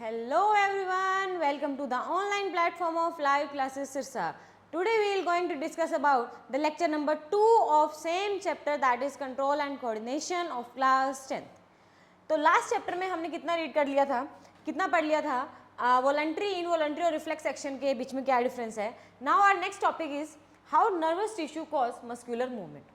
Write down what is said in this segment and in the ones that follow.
Hello everyone, welcome to the online platform of live classes Sirsa. Today we are going to discuss about the lecture number 2 of same chapter, that is control and coordination of class 10th. तो last chapter में हमने कितना read कर लिया था, कितना पढ़ लिया था, वॉलंटरी, इनवॉलंटरी और रिफ्लेक्स एक्शन के बीच में क्या डिफरेंस है. Now our next topic is how nervous tissue cause muscular movement.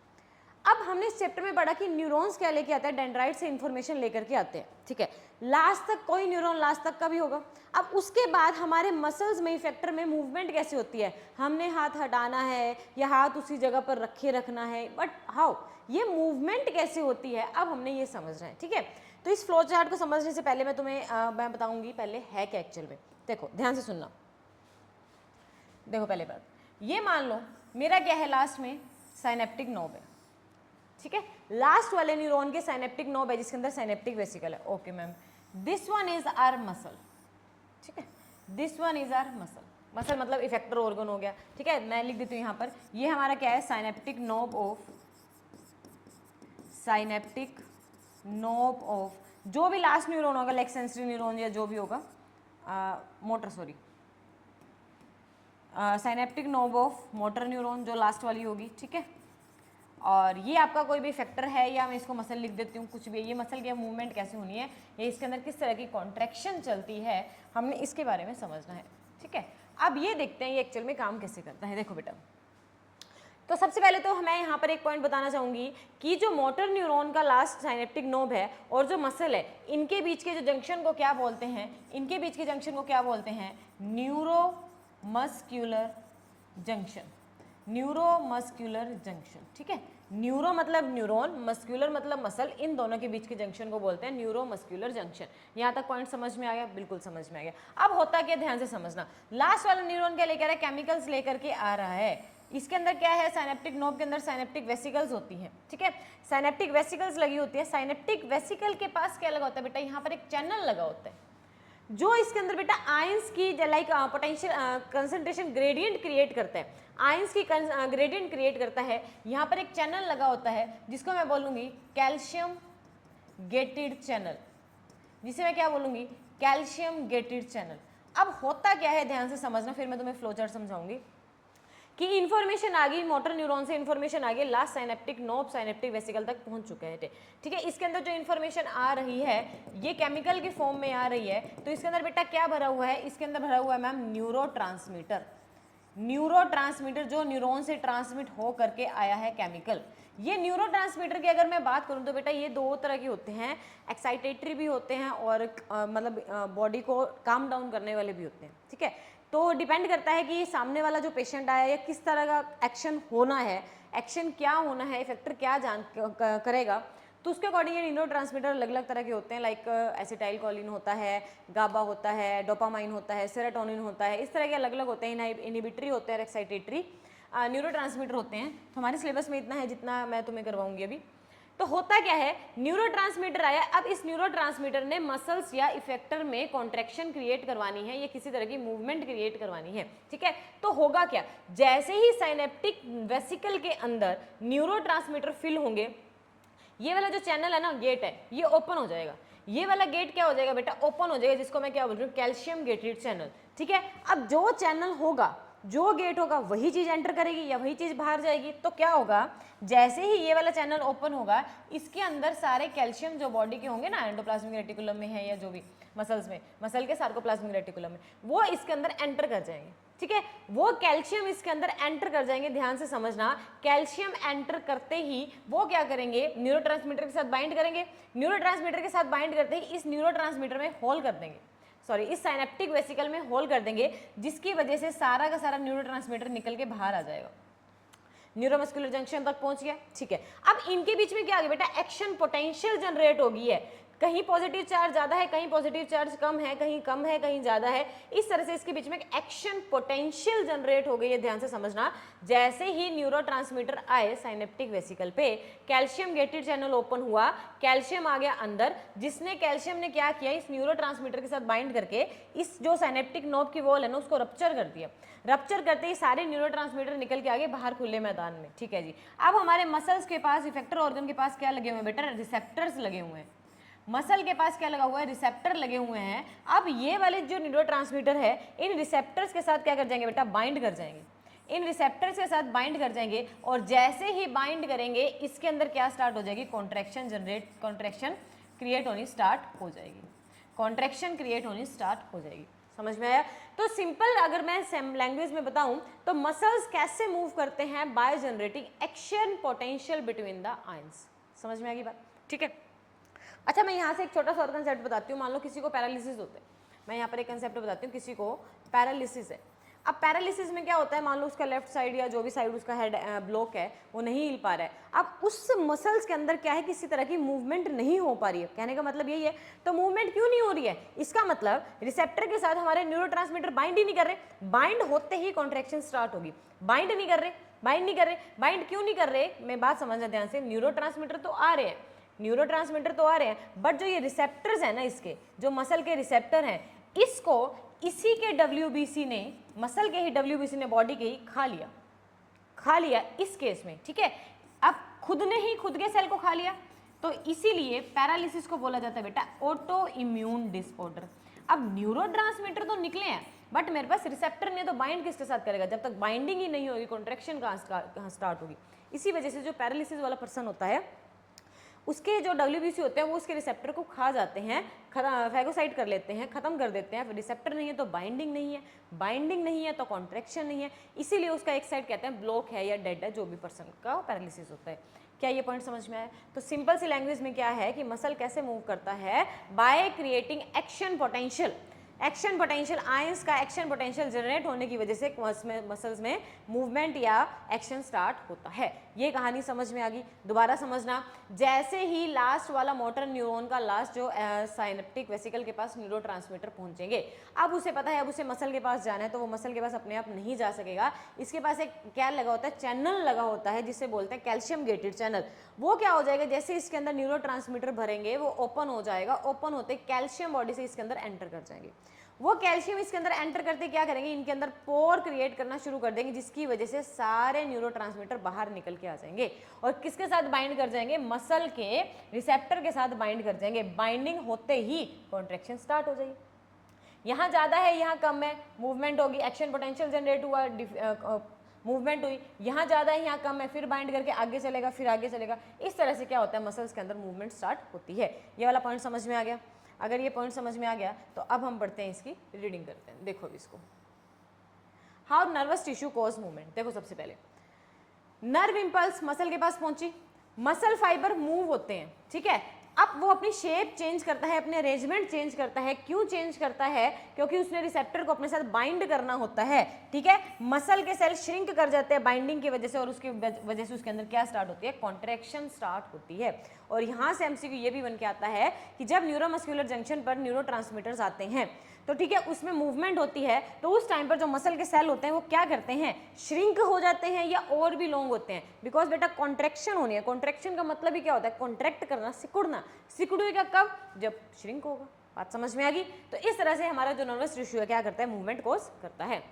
अब हमने इस चैप्टर में पढ़ा कि न्यूरॉन्स क्या लेके आते हैं, डेंड्राइट से इन्फॉर्मेशन लेकर के आते हैं. ठीक है, लास्ट तक कोई न्यूरॉन लास्ट तक का भी होगा. अब उसके बाद हमारे मसल्स में इफेक्टर में मूवमेंट कैसे होती है, हमने हाथ हटाना है या हाथ उसी जगह पर रखे रखना है, बट हाउ ये मूवमेंट कैसे होती है अब हमने ये समझना है. ठीक है, तो इस फ्लो चार्ट को समझने से पहले मैं तुम्हें मैं बताऊंगी पहले है क्या एक्चुअल में. देखो ध्यान से सुनना. देखो पहले बात ये मान लो मेरा क्या है, लास्ट में साइनेप्टिक नोब है. ठीक है, लास्ट वाले न्यूरॉन के साइनेप्टिक नोब है जिसके अंदर साइनेप्टिक वेसिकल है. Okay ma'am, this one is our muscle. ठीक है, this one is our muscle. Muscle मतलब इफेक्टर ऑर्गन हो गया. ठीक है, मैं लिख देती हूँ यहाँ पर, ये हमारा क्या है, synaptic knob of, synaptic knob of जो भी लास्ट न्यूरॉन होगा, लाइक सेंसरी न्यूरॉन या जो भी होगा, motor sorry, synaptic knob of motor neuron जो लास्ट वाली होगी. ठीक है, और ये आपका कोई भी फैक्टर है या मैं इसको मसल लिख देती हूँ, कुछ भी. ये मसल की मूवमेंट कैसे होनी है, ये इसके अंदर किस तरह की कॉन्ट्रैक्शन चलती है, हमने इसके बारे में समझना है. ठीक है, अब ये देखते हैं ये एक्चुअल में काम कैसे करता है. देखो बेटा, तो सबसे पहले तो मैं यहाँ पर एक पॉइंट बताना चाहूँगी कि जो मोटर न्यूरॉन का लास्ट साइनेप्टिक नोब है और जो मसल है, इनके बीच के जो जंक्शन को क्या बोलते हैं, इनके बीच के जंक्शन को क्या बोलते हैं, न्यूरोमस्क्यूलर जंक्शन. Neuromuscular junction. ठीक है, न्यूरो मतलब न्यूरॉन, मस्क्यूलर मतलब मसल, इन दोनों के बीच के जंक्शन को बोलते हैं न्यूरोमस्क्यूलर जंक्शन. यहाँ तक पॉइंट समझ में आ गया? बिल्कुल समझ में आ गया. अब होता क्या, ध्यान से समझना. लास्ट वाला न्यूरॉन क्या लेकर आ रहा है, केमिकल्स लेकर के आ रहा है. इसके अंदर क्या है, साइनेप्टिक नोब के अंदर साइनेप्टिक वेसिकल्स होती हैं. ठीक है, साइनेप्टिक वेसिकल्स लगी होती है. साइनेप्टिक वेसिकल के पास क्या लगा होता है बेटा, यहाँ पर एक चैनल लगा होता है जो इसके अंदर बेटा आयंस की like potential concentration gradient create करता है. आयंस की ग्रेडियंट क्रिएट करता है. यहाँ पर एक चैनल लगा होता है जिसको मैं बोलूँगी कैल्शियम गेटेड चैनल, जिसे मैं क्या बोलूँगी, कैल्शियम गेटेड चैनल. अब होता क्या है, ध्यान से समझना, फिर मैं तुम्हें फ्लो चार्ट समझाऊंगी कि इन्फॉर्मेशन आ गई मोटर न्यूरॉन से, इन्फॉर्मेशन आ गई last synaptic knob synaptic vesicle तक पहुंच चुके हैं. ठीक है, इसके अंदर जो इन्फॉर्मेशन आ रही है ये केमिकल के फॉर्म में आ रही है. तो इसके अंदर बेटा क्या भरा हुआ है, इसके अंदर भरा हुआ है मैम न्यूरोट्रांसमीटर. न्यूरोट्रांसमीटर जो न्यूरॉन से ट्रांसमिट हो करके आया है केमिकल. ये न्यूरोट्रांसमीटर की अगर मैं बात करूं तो बेटा ये दो तरह के होते हैं, एक्साइटेटरी भी होते हैं और मतलब बॉडी को काम डाउन करने वाले भी होते हैं. ठीक है, तो डिपेंड करता है कि सामने वाला जो पेशेंट आया या किस तरह का एक्शन होना है, एक्शन क्या होना है, इफेक्टर क्या करेगा, तो उसके अकॉर्डिंग ये न्यूरोट्रांसमीटर अलग अलग तरह के होते हैं. लाइक एसिटाइल कोलिन होता है, गाबा होता है, डोपामाइन होता है, सेरोटोनिन होता है. इस तरह के अलग अलग होते हैं. इनहिबिटरी होते हैं, एक्साइटेटरी न्यूरोट्रांसमीटर होते हैं. तो हमारे सिलेबस में इतना है जितना मैं तुम्हें करवाऊंगी अभी. तो होता क्या है, न्यूरोट्रांसमीटर आया. अब इस न्यूरोट्रांसमीटर ने मसल्स या इफेक्टर में कॉन्ट्रैक्शन क्रिएट करवानी है या किसी तरह की मूवमेंट क्रिएट करवानी है. ठीक है, तो होगा क्या, जैसे ही साइनेप्टिक वेसिकल के अंदर न्यूरोट्रांसमीटर फिल होंगे, ये वाला जो चैनल है ना, गेट है, ये ओपन हो जाएगा. ये वाला गेट क्या हो जाएगा बेटा, ओपन हो जाएगा, जिसको मैं क्या बोल रही हूँ, कैल्शियम गेटेड चैनल. ठीक है, अब जो चैनल होगा, जो गेट होगा, वही चीज एंटर करेगी या वही चीज बाहर जाएगी. तो क्या होगा, जैसे ही ये वाला चैनल ओपन होगा, इसके अंदर सारे कैल्शियम जो बॉडी के होंगे ना, एंडोप्लाज्मिक रेटिकुलम में है या जो भी मसल्स में, मसल के सार्कोप्लाज्मिक रेटिकुलम में, वो इसके अंदर एंटर कर जाएंगे. ठीक है, वो कैल्शियम इसके अंदर एंटर कर जाएंगे. ध्यान से समझना, कैल्शियम एंटर करते ही वो क्या करेंगे, न्यूरोट्रांसमीटर के साथ बाइंड करेंगे. न्यूरोट्रांसमीटर के साथ बाइंड करते ही इस न्यूरोट्रांसमीटर में होल कर देंगे, सॉरी इस साइनेप्टिक वेसिकल में होल कर देंगे, जिसकी वजह से सारा का सारा न्यूरोट्रांसमीटर निकल के बाहर आ जाएगा. न्यूरोमस्कुलर जंक्शन तक पहुंच गया. ठीक है, अब इनके बीच में क्या आ गया बेटा, एक्शन पोटेंशियल जनरेट होगी है. कहीं पॉजिटिव चार्ज ज़्यादा है, कहीं पॉजिटिव चार्ज कम है, कहीं कम है, कहीं ज़्यादा है. इस तरह से इसके बीच में एक्शन पोटेंशियल जनरेट हो गई है. ध्यान से समझना, जैसे ही न्यूरोट्रांसमीटर आए साइनेप्टिक वेसिकल पे, कैल्शियम गेटेड चैनल ओपन हुआ, कैल्शियम आ गया अंदर, जिसने कैल्शियम ने क्या किया, इस न्यूरोट्रांसमीटर के साथ बाइंड करके इस जो साइनेप्टिक नोब की वॉल है ना, उसको रप्चर कर दिया. रप्चर करते ही सारे न्यूरोट्रांसमीटर निकल के आगे बाहर खुले मैदान में. ठीक है जी, अब हमारे मसल्स के पास, इफेक्टर ऑर्गन के पास क्या लगे हुए हैं बेटा, रिसेप्टर्स लगे हुए हैं. मसल के पास क्या लगा हुआ है, रिसेप्टर लगे हुए हैं। अब ये वाले जो न्यूरोट्रांसमीटर है इन रिसेप्टर्स के साथ क्या कर जाएंगे बेटा, बाइंड कर जाएंगे, इन रिसेप्टर्स के साथ बाइंड कर जाएंगे और जैसे ही बाइंड करेंगे इसके अंदर क्या स्टार्ट हो जाएगी, कॉन्ट्रैक्शन क्रिएट होनी स्टार्ट हो जाएगी, कॉन्ट्रैक्शन क्रिएट होनी स्टार्ट हो जाएगी। समझ में आया? तो सिंपल अगर मैं लैंग्वेज में बताऊं तो मसल्स कैसे मूव करते हैं, by generating action potential between the ions. समझ में आ गई बात? ठीक है। अच्छा, मैं यहाँ से एक छोटा सा और कंसेप्ट बताती हूँ। मान लो किसी को पैरालिसिस होता है, मैं यहाँ पर एक कंसेप्ट बताती हूँ, किसी को पैरालिसिस है। अब पैरालिसिस में क्या होता है, मान लो उसका लेफ्ट साइड या जो भी साइड उसका हेड ब्लॉक है वो नहीं हिल पा रहा है। अब उस मसल्स के अंदर क्या है, किसी तरह की मूवमेंट नहीं हो पा रही है, कहने का मतलब यही है। तो मूवमेंट क्यों नहीं हो रही है, इसका मतलब रिसेप्टर के साथ हमारे न्यूरोट्रांसमीटर बाइंड ही नहीं कर रहे। बाइंड होते ही कॉन्ट्रैक्शन स्टार्ट होगी। बाइंड नहीं कर रहे, बाइंड नहीं कर रहे, बाइंड क्यों नहीं कर रहे, मैं बात समझना ध्यान से। न्यूरोट्रांसमीटर तो आ रहे हैं, न्यूरोट्रांसमीटर तो आ रहे हैं, बट जो ये रिसेप्टर्स है ना, इसके जो मसल के रिसेप्टर हैं, इसको इसी के WBC ने, मसल के ही WBC ने, बॉडी के ही खा लिया इस केस में। ठीक है, अब खुद ने ही खुद के सेल को खा लिया, तो इसीलिए पैरालिसिस को बोला जाता है बेटा ऑटो इम्यून डिसऑर्डर। अब न्यूरोट्रांसमीटर तो निकले हैं बट मेरे पास रिसेप्टर नहीं है, तो बाइंड किसके साथ करेगा, जब तक बाइंडिंग ही नहीं होगी कॉन्ट्रैक्शन कहाँ स्टार्ट होगी। इसी वजह से जो पैरालिसिस वाला पर्सन होता है उसके जो WBC होते हैं वो उसके रिसेप्टर को खा जाते हैं, फैगोसाइट कर लेते हैं, खत्म कर देते हैं। रिसेप्टर नहीं है तो बाइंडिंग नहीं है, बाइंडिंग नहीं है तो कॉन्ट्रैक्शन नहीं है, इसीलिए उसका एक साइड कहते हैं ब्लॉक है या डेड है, जो भी पर्सन का पैरालिसिस होता है। क्या ये पॉइंट समझ में आया? तो सिंपल सी लैंग्वेज में क्या है कि मसल कैसे मूव करता है, by creating action potential. Action potential, ions का एक्शन पोटेंशियल जनरेट होने की वजह से मसल्स में मूवमेंट या एक्शन स्टार्ट होता है। ये कहानी समझ में आ गई? दोबारा समझना, जैसे ही लास्ट वाला मोटर न्यूरॉन का लास्ट जो साइनेप्टिक वेसिकल के पास न्यूरोट्रांसमीटर पहुंचेंगे, अब उसे पता है अब उसे मसल के पास जाना है, तो वो मसल के पास अपने आप नहीं जा सकेगा। इसके पास एक क्या लगा होता है, चैनल लगा होता है जिसे बोलते हैं कैल्शियम गेटेड चैनल। वो क्या हो जाएगा, जैसे इसके अंदर न्यूरोट्रांसमीटर भरेंगे वो ओपन हो जाएगा, ओपन होते कैल्शियम बॉडी से इसके अंदर एंटर कर जाएंगे। वो कैल्शियम इसके अंदर एंटर करते क्या करेंगे, इनके अंदर पोर क्रिएट करना शुरू कर देंगे, जिसकी वजह से सारे न्यूरोट्रांसमीटर बाहर निकल के आ जाएंगे और किसके साथ बाइंड कर जाएंगे, मसल के रिसेप्टर के साथ बाइंड कर जाएंगे। बाइंडिंग होते ही कॉन्ट्रैक्शन स्टार्ट हो जाएगी। यहाँ ज़्यादा है, यहाँ कम है, मूवमेंट होगी, एक्शन पोटेंशियल जनरेट हुआ, मूवमेंट हुई, यहाँ ज़्यादा है यहाँ कम है, फिर बाइंड करके आगे चलेगा, फिर आगे चलेगा। इस तरह से क्या होता है, मसल्स के अंदर मूवमेंट स्टार्ट होती है। ये वाला पॉइंट समझ में आ गया? अगर ये पॉइंट समझ में आ गया तो अब हम पढ़ते हैं, इसकी रीडिंग करते हैं। देखो इसको, how nervous tissue cause movement. देखो सबसे पहले नर्व इंपल्स मसल के पास पहुंची, मसल फाइबर मूव होते हैं, ठीक है। अब वो अपनी शेप चेंज करता है, अपने अरेंजमेंट चेंज करता है। क्यों चेंज करता है? क्योंकि उसने रिसेप्टर को अपने साथ बाइंड करना होता है, ठीक है। मसल के सेल श्रिंक कर जाते हैं बाइंडिंग की वजह से और उसकी वजह से उसके अंदर क्या स्टार्ट होती है, कॉन्ट्रैक्शन स्टार्ट होती है। और यहाँ से MCQ ये भी बन के आता है कि जब न्यूरोमस्कुलर जंक्शन पर न्यूरोट्रांसमीटर्स आते हैं तो ठीक है, उसमें मूवमेंट होती है, तो उस टाइम पर जो मसल के सेल होते हैं वो क्या करते हैं, श्रिंक हो जाते हैं या और भी लॉन्ग होते हैं। बिकॉज बेटा कॉन्ट्रैक्शन होनी है। कॉन्ट्रैक्शन का मतलब ही क्या होता है, कॉन्ट्रैक्ट करना, सिकुड़ना। सिकुड़ेगा कब, जब श्रिंक होगा। बात समझ में आ गई? तो इस तरह से हमारा जो नर्वस टिश्यू है क्या करता है, मूवमेंट कोज करता है।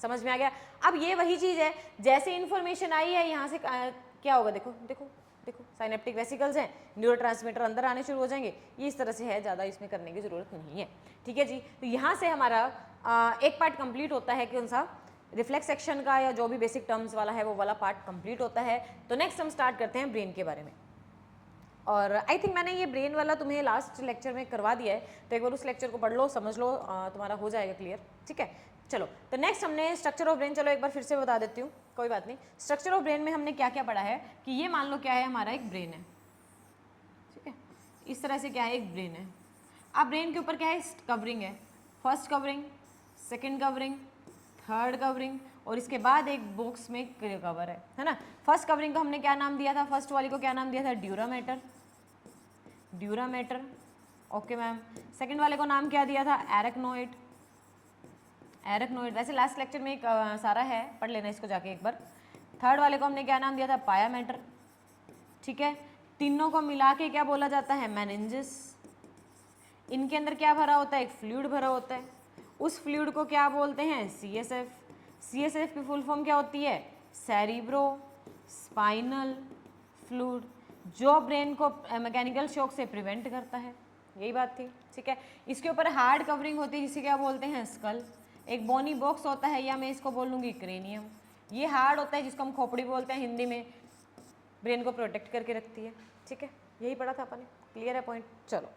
समझ में आ गया? अब ये वही चीज है, जैसे इन्फॉर्मेशन आई है यहाँ से क्या होगा, देखो देखो देखो, साइनेप्टिक वेसिकल्स हैं, न्यूरोट्रांसमीटर अंदर आने शुरू हो जाएंगे। ये इस तरह से है, ज़्यादा इसमें करने की जरूरत नहीं है, ठीक है जी। तो यहाँ से हमारा एक पार्ट कंप्लीट होता है, कौन सा, रिफ्लेक्स एक्शन का, या जो भी बेसिक टर्म्स वाला है वो वाला पार्ट कंप्लीट होता है। तो नेक्स्ट हम स्टार्ट करते हैं ब्रेन के बारे में। और आई थिंक मैंने ये ब्रेन वाला तुम्हें लास्ट लेक्चर में करवा दिया है, तो एक बार उस लेक्चर को पढ़ लो, समझ लो, तुम्हारा हो जाएगा क्लियर, ठीक है। चलो, तो नेक्स्ट हमने स्ट्रक्चर ऑफ ब्रेन, चलो एक बार फिर से बता देती हूँ, कोई बात नहीं। स्ट्रक्चर ऑफ ब्रेन में हमने क्या क्या पढ़ा है कि ये मान लो क्या है, हमारा एक ब्रेन है, ठीक है। इस तरह से क्या है, एक ब्रेन है। अब ब्रेन के ऊपर क्या है, कवरिंग है, first covering, second covering, third covering, और इसके बाद एक बॉक्स में कवर है ना। फर्स्ट कवरिंग को हमने क्या नाम दिया था, फर्स्ट वाली को क्या नाम दिया था, dura mater, dura mater, okay ma'am. Second वाले को नाम क्या दिया था, एरेक्नोइड, एरेक्नोइड। वैसे लास्ट लेक्चर में एक सारा है, पढ़ लेना इसको जाके एक बार। थर्ड वाले को हमने क्या नाम दिया था, पाया मैटर, ठीक है। तीनों को मिला के क्या बोला जाता है, मेनिंजेस। इनके अंदर क्या भरा होता है, एक फ्लूइड भरा होता है, उस फ्लूइड को क्या बोलते हैं, CSF। CSF की फुल फॉर्म क्या होती है, सेरिब्रो स्पाइनल फ्लूइड। जो ब्रेन को मैकेनिकल शॉक से प्रिवेंट करता है, यही बात थी, ठीक है। इसके ऊपर हार्ड कवरिंग होती है जिसे क्या बोलते हैं, स्कल। एक बोनी बॉक्स होता है, या मैं इसको बोल लूँगी क्रेनियम। ये हार्ड होता है जिसको हम खोपड़ी बोलते हैं हिंदी में, ब्रेन को प्रोटेक्ट करके रखती है, ठीक है। यही पढ़ा था अपन ने, क्लियर है पॉइंट। चलो,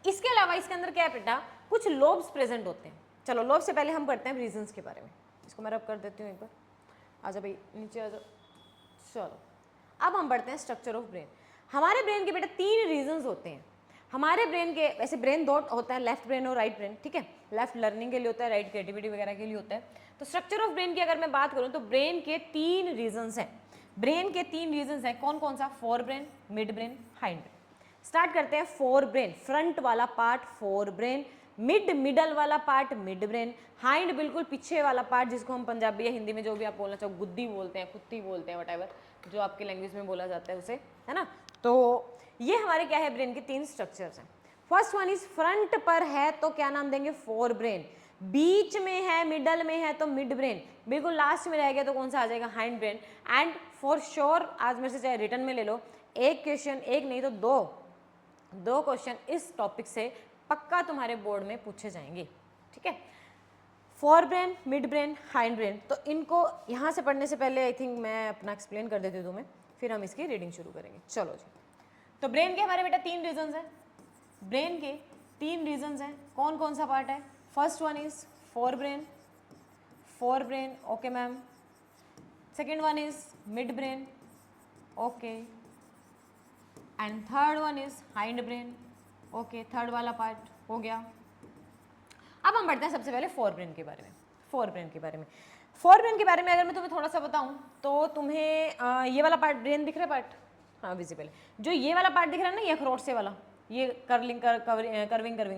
इसके अलावा इसके अंदर क्या है बेटा, कुछ लोब्स प्रेजेंट होते हैं। चलो, लोब से पहले हम पढ़ते हैं रीजंस के बारे में। इसको मैं रब कर देती हूँ एक बार, आजा भाई नीचे आ जाओ। चलो, अब हम पढ़ते हैं स्ट्रक्चर ऑफ ब्रेन। हमारे ब्रेन के बेटा 3 रीजंस होते हैं। हमारे ब्रेन के, वैसे ब्रेन 2 होता है, लेफ्ट ब्रेन और राइट ब्रेन, ठीक है। लेफ्ट लर्निंग के लिए होता है, राइट क्रिएटिविटी वगैरह के लिए होता है। तो स्ट्रक्चर ऑफ ब्रेन की अगर मैं बात करूँ तो ब्रेन के 3 रीजंस हैं। ब्रेन के 3 रीजंस हैं, कौन कौन सा, fore brain, mid brain, hind brain. Start करते हैं फोर ब्रेन, फ्रंट वाला पार्ट फोर ब्रेन, मिडल वाला पार्ट मिड ब्रेन, हाइंड बिल्कुल पीछे वाला पार्ट जिसको हम पंजाबी या हिंदी में जो भी आप बोलना चाहो, गुद्दी बोलते हैं, कुत्ती बोलते हैं, वट जो आपके लैंग्वेज में बोला जाता है उसे, है ना। तो ये हमारे क्या है, ब्रेन के 3 स्ट्रक्चर्स हैं। फर्स्ट वन इज फ्रंट पर है तो क्या नाम देंगे, फोर ब्रेन। बीच में है, मिडल में है तो मिड ब्रेन। बिल्कुल लास्ट में रह गया तो कौन सा आ जाएगा, hind brain. And for sure आज मेरे से चाहे रिटर्न में ले लो, एक क्वेश्चन, एक नहीं तो दो क्वेश्चन इस टॉपिक से पक्का तुम्हारे बोर्ड में पूछे जाएंगे, ठीक है। Fore brain, mid brain, hind brain. तो इनको यहाँ से पढ़ने से पहले आई थिंक मैं अपना एक्सप्लेन कर देती हूँ तुम्हें, फिर हम इसकी रीडिंग शुरू करेंगे। चलो जी, तो ब्रेन के हमारे बेटा 3 रीजन्स हैं। ब्रेन के 3 रीजन्स हैं, कौन कौन सा पार्ट है। First one is fore brain, okay ma'am. Second one is mid brain, okay. And third one is hind brain, okay. Third वाला पार्ट हो गया। अब हम बढ़ते हैं सबसे पहले फोर ब्रेन के बारे में। फोर ब्रेन के बारे में अगर मैं तुम्हें थोड़ा सा बताऊं तो तुम्हें ये वाला पार्ट ब्रेन दिख रहा है, पार्ट, हाँ विजिबल है। जो ये वाला पार्ट दिख रहा है ना, ये अखरोट से वाला, ये कर्विंग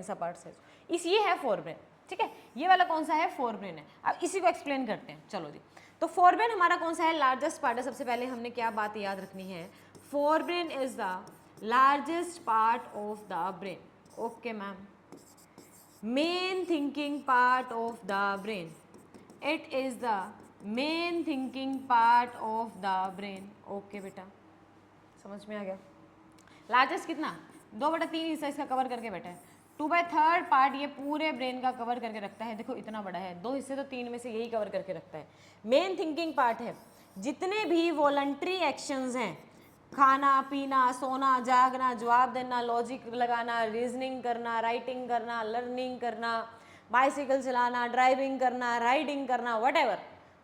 सा पार्ट है, ये है फोर ब्रेन, ठीक है। ये वाला कौन सा है, फोर ब्रेन है। अब इसी को एक्सप्लेन करते हैं, चलो जी। तो फोर ब्रेन हमारा कौन सा है, लार्जेस्ट पार्ट है। सबसे पहले हमने क्या बात याद रखनी है, fore brain is the largest part of the brain, okay ma'am. Main thinking part of the brain, it is the main thinking part of the brain, okay बेटा, समझ में आ गया। लार्जेस्ट कितना, 2/3 हिस्सा इसका कवर करके बैठा है। 2/3 पार्ट ये पूरे ब्रेन का कवर करके रखता है। देखो इतना बड़ा है, 2 हिस्से तो 3 में से यही कवर करके रखता है। मेन थिंकिंग पार्ट है। जितने भी वॉलंटरी एक्शंस हैं, खाना पीना, सोना जागना, जवाब देना, लॉजिक लगाना, रीजनिंग करना, राइटिंग करना, लर्निंग करना, बाइसिकल चलाना, ड्राइविंग करना, राइडिंग करना, व्हाटएवर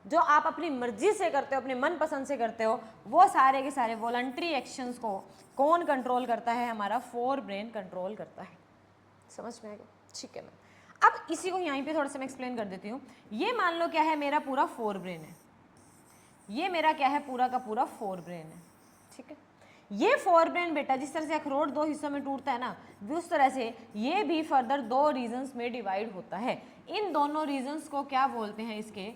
जो आप अपनी मर्जी से करते हो, अपने मन पसंद से करते हो, वो सारे के सारे वॉलंटरी एक्शंस को कौन कंट्रोल करता है, हमारा फोर ब्रेन कंट्रोल करता है। समझ में आएगा, ठीक है मैम। अब इसी को यहीं पे थोड़ा सा मैं एक्सप्लेन कर देती हूँ। ये मान लो क्या है, मेरा पूरा फोर ब्रेन है, ये मेरा क्या है, पूरा का पूरा फोर ब्रेन है, ठीक है। ये फोर ब्रेन बेटा जिस तरह से अखरोट 2 हिस्सों में टूटता है ना, उस तरह से ये भी फर्दर 2 रीजन्स में डिवाइड होता है। इन दोनों रीजन्स को क्या बोलते हैं, इसके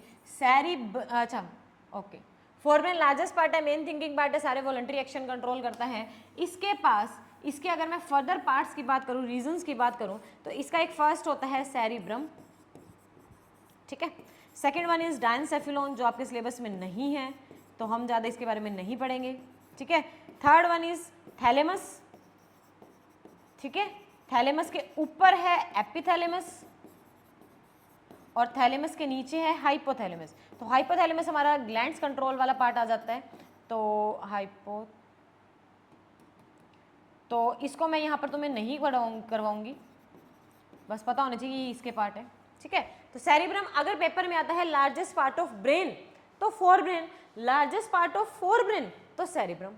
अच्छा okay. Fore brain largest part है, मेन थिंकिंग पार्ट है, सारे वॉलंटरी एक्शन कंट्रोल करता है। इसके पास, इसके अगर मैं फर्दर पार्ट्स की बात करूं, रीजन्स की बात करूं, तो इसका एक फर्स्ट होता है सेरिब्रम, ठीक है। सेकेंड वन इज डायनसेफिलोन जो आपके सिलेबस में नहीं है, तो हम ज़्यादा इसके बारे में नहीं पढ़ेंगे, ठीक है। थर्ड वन इज थैलेमस, ठीक है। थैलेमस के ऊपर है एपिथैलेमस और थैलेमस के नीचे है हाइपोथैलेमस। तो हाइपोथैलेमस हमारा ग्लैंड्स कंट्रोल वाला पार्ट आ जाता है। तो इसको मैं यहाँ पर तुम्हें नहीं करवाऊंगी, बस पता होना चाहिए ये इसके पार्ट है, ठीक है। तो सेरिब्रम अगर पेपर में आता है लार्जेस्ट पार्ट ऑफ ब्रेन तो fore brain, largest part of fore brain तो सेरिब्रम।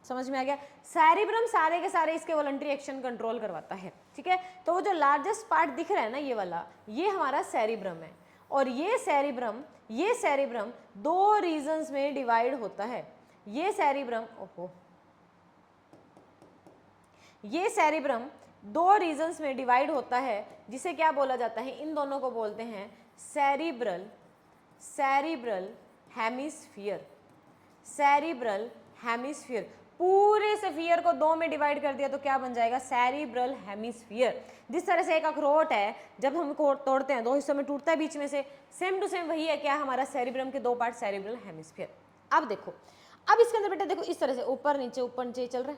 समझ में आ गया। सेरिब्रम सारे के सारे इसके वॉलंटरी एक्शन कंट्रोल करवाता है, ठीक है। तो वो जो लार्जेस्ट पार्ट दिख रहा है ना, ये वाला, ये हमारा सेरिब्रम है। और ये सेरिब्रम 2 रीजन्स में डिवाइड होता है। ये सेरिब्रम 2 रीजन्स में डिवाइड होता है, जिसे क्या बोला जाता है, इन दोनों को बोलते हैं सेरिब्रल हेमिस्फीयर। सेरिब्रल हेमिस्फीयर, पूरे स्फीयर को 2 में डिवाइड कर दिया तो क्या बन जाएगा, सेरिब्रल हेमिस्फीयर। जिस तरह से एक अखरोट है, जब हम तोड़ते हैं 2 हिस्सों में टूटता है बीच में से, सेम टू सेम वही है क्या, हमारा सेरिब्रम के 2 पार्ट, सेरिब्रल हेमिस्फीयर। अब देखो, अब इसके अंदर बेटा देखो इस तरह से ऊपर नीचे चल रहा है,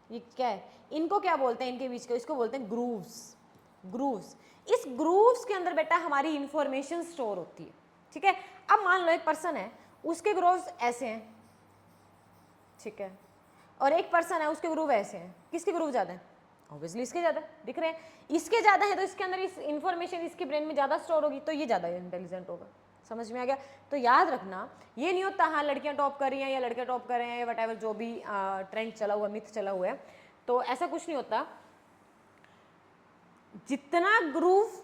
ये क्या है, इनको क्या बोलते हैं, इनके बीच को इसको बोलते हैं ग्रूव्स। ग्रूव्स, इस ग्रूव्स के अंदर बेटा हमारी इंफॉर्मेशन स्टोर होती है, ठीक है। अब मान लो एक पर्सन है, उसके ग्रूव्स ऐसे हैं, ठीक है, और एक पर्सन है उसके ग्रूव ऐसे हैं, किसके ग्रूव ज़्यादा है? ऑब्वियसली इसके ज़्यादा दिख रहे हैं, इसके ज़्यादा है तो इसके अंदर इस इंफॉर्मेशन इसके ब्रेन में ज़्यादा स्टोर होगी, तो ये ज़्यादा इंटेलिजेंट होगा। समझ में आ गया? तो याद रखना ये नहीं होता हाँ लड़कियां टॉप कर रही हैं या लड़के टॉप कर रहे हैं, वट एवर जो भी ट्रेंड चला हुआ, मिथ चला हुआ है, तो ऐसा कुछ नहीं होता। जितना ग्रूव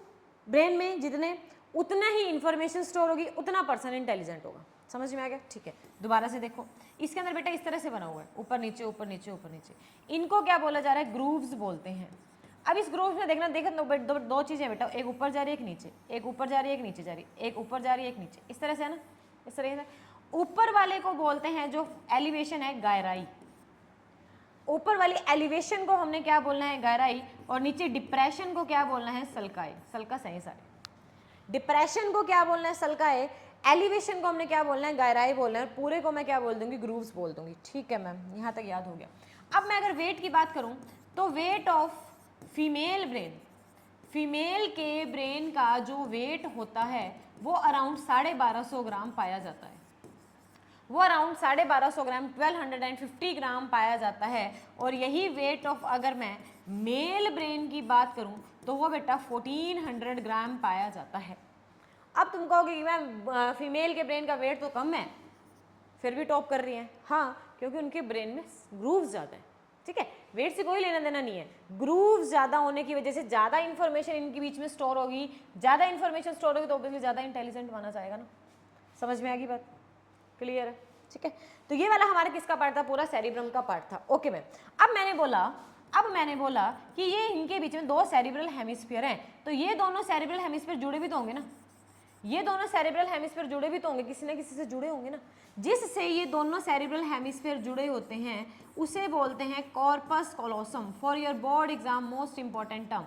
ब्रेन में जितने, उतना ही इंफॉर्मेशन स्टोर होगी, उतना पर्सन इंटेलिजेंट होगा। समझ में आ गया? ठीक है, दोबारा से देखो, इसके अंदर बेटा इस तरह से बना हुआ है, ऊपर नीचे ऊपर नीचे ऊपर नीचे, इनको क्या बोला जा रहा है? ग्रूव्स बोलते हैं। अब इस ग्रूव्स में देखना, दो चीजें बेटा, एक ऊपर जा रही है एक नीचे, एक ऊपर जा रही है एक नीचे जा रही है, एक ऊपर जा रही है एक नीचे, इस तरह से है ना, इस तरह से। ऊपर वाले को बोलते हैं जो एलिवेशन है गहराई, ऊपर वाली एलिवेशन को हमने क्या बोलना है? गहराई, और नीचे डिप्रेशन को क्या बोलना है? सल्काई। सल्का सही सारे, डिप्रेशन को क्या बोलना है? सल्काए। एलिवेशन को हमने क्या बोलना है? गहराई बोलना है। पूरे को मैं क्या बोल दूंगी? ग्रूव्स बोल दूंगी। ठीक है मैम, यहाँ तक याद हो गया। अब मैं अगर वेट की बात करूँ तो weight of female brain, female के ब्रेन का जो वेट होता है वो अराउंड 1250 ग्राम पाया जाता है, वो अराउंड 1250 ग्राम 1250 ग्राम पाया जाता है। और यही वेट ऑफ अगर मैं मेल ब्रेन की बात करूं तो वो बेटा 1400 ग्राम पाया जाता है। अब तुम कहोगे कि मैम फीमेल के ब्रेन का वेट तो कम है, फिर भी टॉप कर रही हैं। हाँ, क्योंकि उनके ब्रेन में ग्रूव्स ज़्यादा है, ठीक है, वेट से कोई लेना देना नहीं है। ग्रूव्स ज़्यादा होने की वजह से ज़्यादा इन्फॉर्मेशन इनके बीच में स्टोर होगी, ज़्यादा इन्फॉर्मेशन स्टोर होगी तो ऑब्वियसली ज़्यादा इंटेलिजेंट माना जाएगा ना। समझ में आ गई बात? क्लियर है? ठीक है, तो ये वाला हमारा किसका पार्ट था? पूरा सेरिब्रम का पार्ट था। ओके मैम, अब मैंने बोला कि ये इनके बीच में दो सेरिब्रल हेमिस्फीयर हैं, तो ये दोनों सेरिब्रल हेमिस्फीयर जुड़े भी तो होंगे ना, ये दोनों सेरिब्रल हेमिस्फीयर जुड़े भी तो होंगे, किसी ना किसी से जुड़े होंगे ना। जिससे ये दोनों सेरिब्रल हेमिस्फीयर जुड़े होते हैं उसे बोलते हैं corpus callosum. For your board exam most important term,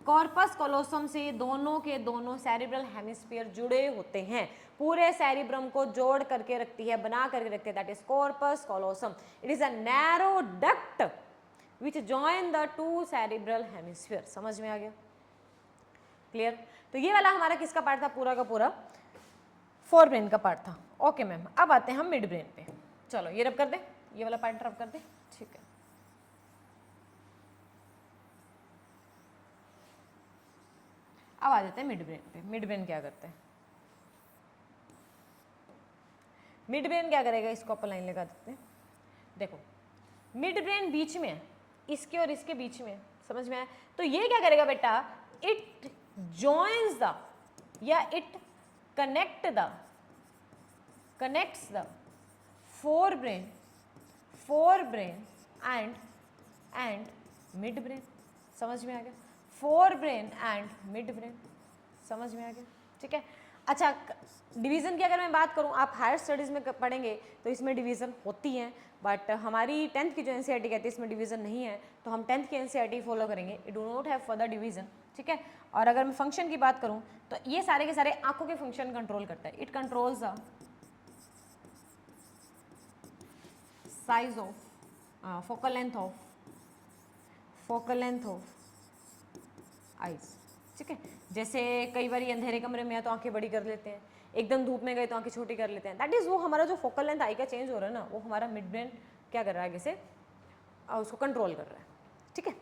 corpus callosum से दोनों के दोनों सेरिब्रल हेमिस्फीयर जुड़े होते हैं, पूरे सेरिब्रम को जोड़ करके रखती है, बना करके रखती है, that is corpus callosum. It is a narrow duct which join the two cerebral hemisphere. समझ में आ गया? क्लियर? तो ये वाला हमारा किसका पार्ट था? पूरा का पूरा फोर ब्रेन का पार्ट था। ओके मैम, अब आते हैं हम मिड ब्रेन पे। चलो ये रब कर दे, ये वाला पार्ट रब कर दे, ठीक है। अब आ जाते हैं मिड ब्रेन पे। मिड ब्रेन क्या करते हैं? मिड ब्रेन क्या करेगा? इसको अपन लाइन लगा देते हैं। देखो, मिड ब्रेन बीच में है, इसके और इसके बीच में, समझ में आया? तो ये क्या करेगा बेटा? इट जॉइंस द या it connects the fore brain and mid brain. समझ में आ गया? Fore brain and mid brain. समझ में आ गया? ठीक है। अच्छा, डिवीज़न की अगर मैं बात करूं, आप हायर स्टडीज़ में पढ़ेंगे तो इसमें डिवीज़न होती हैं, बट हमारी 10th की जो एनसीईआरटी कहती है इसमें डिवीज़न नहीं है, तो हम 10th की एनसीईआरटी फॉलो करेंगे। It do not have further division, ठीक है। और अगर मैं फंक्शन की बात करूं तो ये सारे के सारे आंखों के फंक्शन कंट्रोल करता है। It controls the size of focal length of eyes, ठीक है। जैसे कई बार अंधेरे कमरे में है तो आंखें बड़ी कर लेते हैं, एकदम धूप में गए तो आंखें छोटी कर लेते हैं। दैट इज वो हमारा जो फोकल लेंथ आई का चेंज हो रहा है ना, वो हमारा मिड ब्रेन क्या कर रहा है? जैसे उसको कंट्रोल कर रहा है, ठीक है।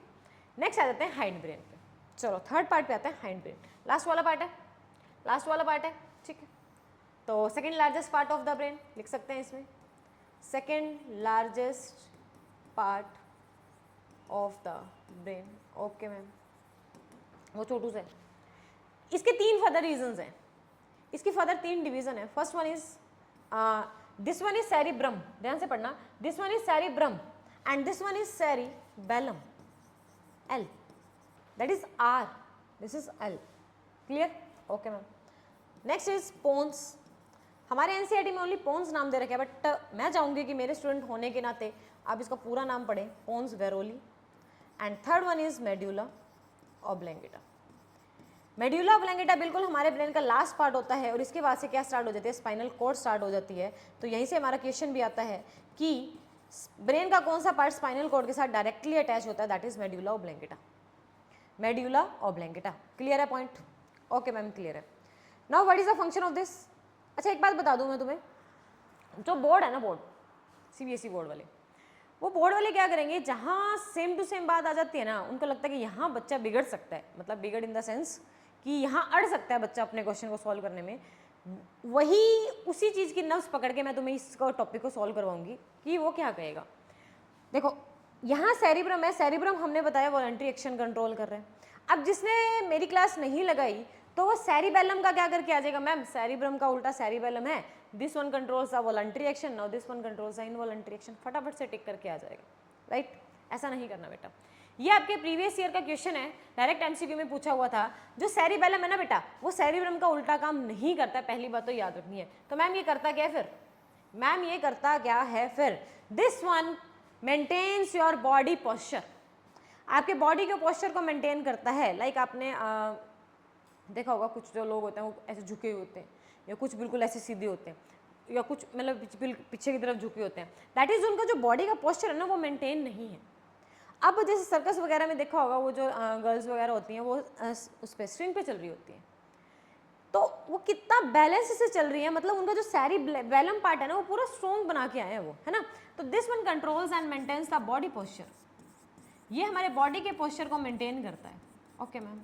नेक्स्ट आ जाते हैं हाइंड ब्रेन पे। चलो थर्ड पार्ट पे आते हैं, हाइंड ब्रेन। लास्ट वाला पार्ट है, ठीक है। तो second largest part of the brain लिख सकते हैं इसमें, second largest part of the brain. Okay ma'am, वो छोटू से। इसके तीन फर्दर रीजंस हैं, इसकी फर्दर तीन डिवीजन है। First one is this one is cerebrum, ध्यान से पढ़ना, this one is cerebrum and this one is cerebellum, L, that is R, this is L. Clear? Okay ma'am. Next is pons. हमारे NCERT में only पोन्स नाम दे रखे हैं, but मैं चाहूंगी कि मेरे स्टूडेंट होने के नाते आप इसका पूरा नाम पढ़ें, pons varolii. And third one is medulla oblongata. Medulla oblongata बिल्कुल हमारे ब्रेन का लास्ट पार्ट होता है और इसके बाद से क्या स्टार्ट हो जाती है, स्पाइनल कॉर्ड स्टार्ट हो जाती है। तो यहीं से हमारा क्वेश्चन भी आता है कि ब्रेन का कौन सा पार्ट स्पाइनल कॉर्ड के साथ डायरेक्टली अटैच होता है, that is medulla oblongata. Medulla oblongata, clear है पॉइंट? ओके मैम क्लियर है। Now what is the function of this? अच्छा एक बात बता दूं मैं तुम्हें, जो बोर्ड है ना, बोर्ड सीबीएसई बोर्ड वाले, वो बोर्ड वाले क्या करेंगे, जहाँ सेम टू सेम बात आ जाती है ना, उनको लगता है कि यहाँ बच्चा बिगड़ सकता है, मतलब बिगड़ इन द सेंस कि यहाँ अड़ सकता है बच्चा अपने क्वेश्चन को सॉल्व करने में, वही उसी चीज़ की नब्ज पकड़ के मैं तुम्हें इस टॉपिक को सॉल्व करवाऊंगी कि वो क्या कहेगा। देखो यहाँ सेरिब्रम है, सेरिब्रम हमने बताया वॉलंटरी एक्शन कंट्रोल कर रहे हैं। अब जिसने मेरी क्लास नहीं लगाई तो वो सेरिबेलम का क्या करके आ जाएगा, मैम सेरिब्रम का उल्टा सेरिबेलम है, this one controls the voluntary action, now this one controls the involuntary action, फटाफट से टिक करके आ जाएगा, राइट? ऐसा नहीं करना बेटा। ये आपके प्रीवियस ईयर का क्वेश्चन है, डायरेक्ट एमसीक्यू में पूछा हुआ था। जो सेरिबेलम है ना बेटा, वो सेरिब्रम का उल्टा काम नहीं करता है, पहली बात तो याद रखनी है। तो मैम ये करता क्या है फिर, मैम ये करता क्या है फिर, this one maintains your body posture, आपके बॉडी के पोस्चर को मेंटेन करता है। लाइक आपने देखा होगा कुछ जो लोग होते हैं वो ऐसे झुके हुए होते हैं, या कुछ बिल्कुल ऐसे सीधे होते हैं, या कुछ मतलब पीछे की तरफ झुके होते हैं, दैट इज उनका जो बॉडी का पोस्चर है ना वो मेंटेन नहीं है। अब जैसे सर्कस वगैरह में देखा होगा, वो जो गर्ल्स वगैरह होती हैं वो उस पर स्ट्रिंग पे चल रही होती हैं, तो वो कितना बैलेंस से चल रही है, मतलब उनका जो सेरिबेलम पार्ट है ना वो पूरा स्ट्रॉन्ग बना के आए हैं वो, है ना। तो this one controls and maintains the body posture, ये हमारे बॉडी के पोस्चर को मेंटेन करता है। Okay ma'am,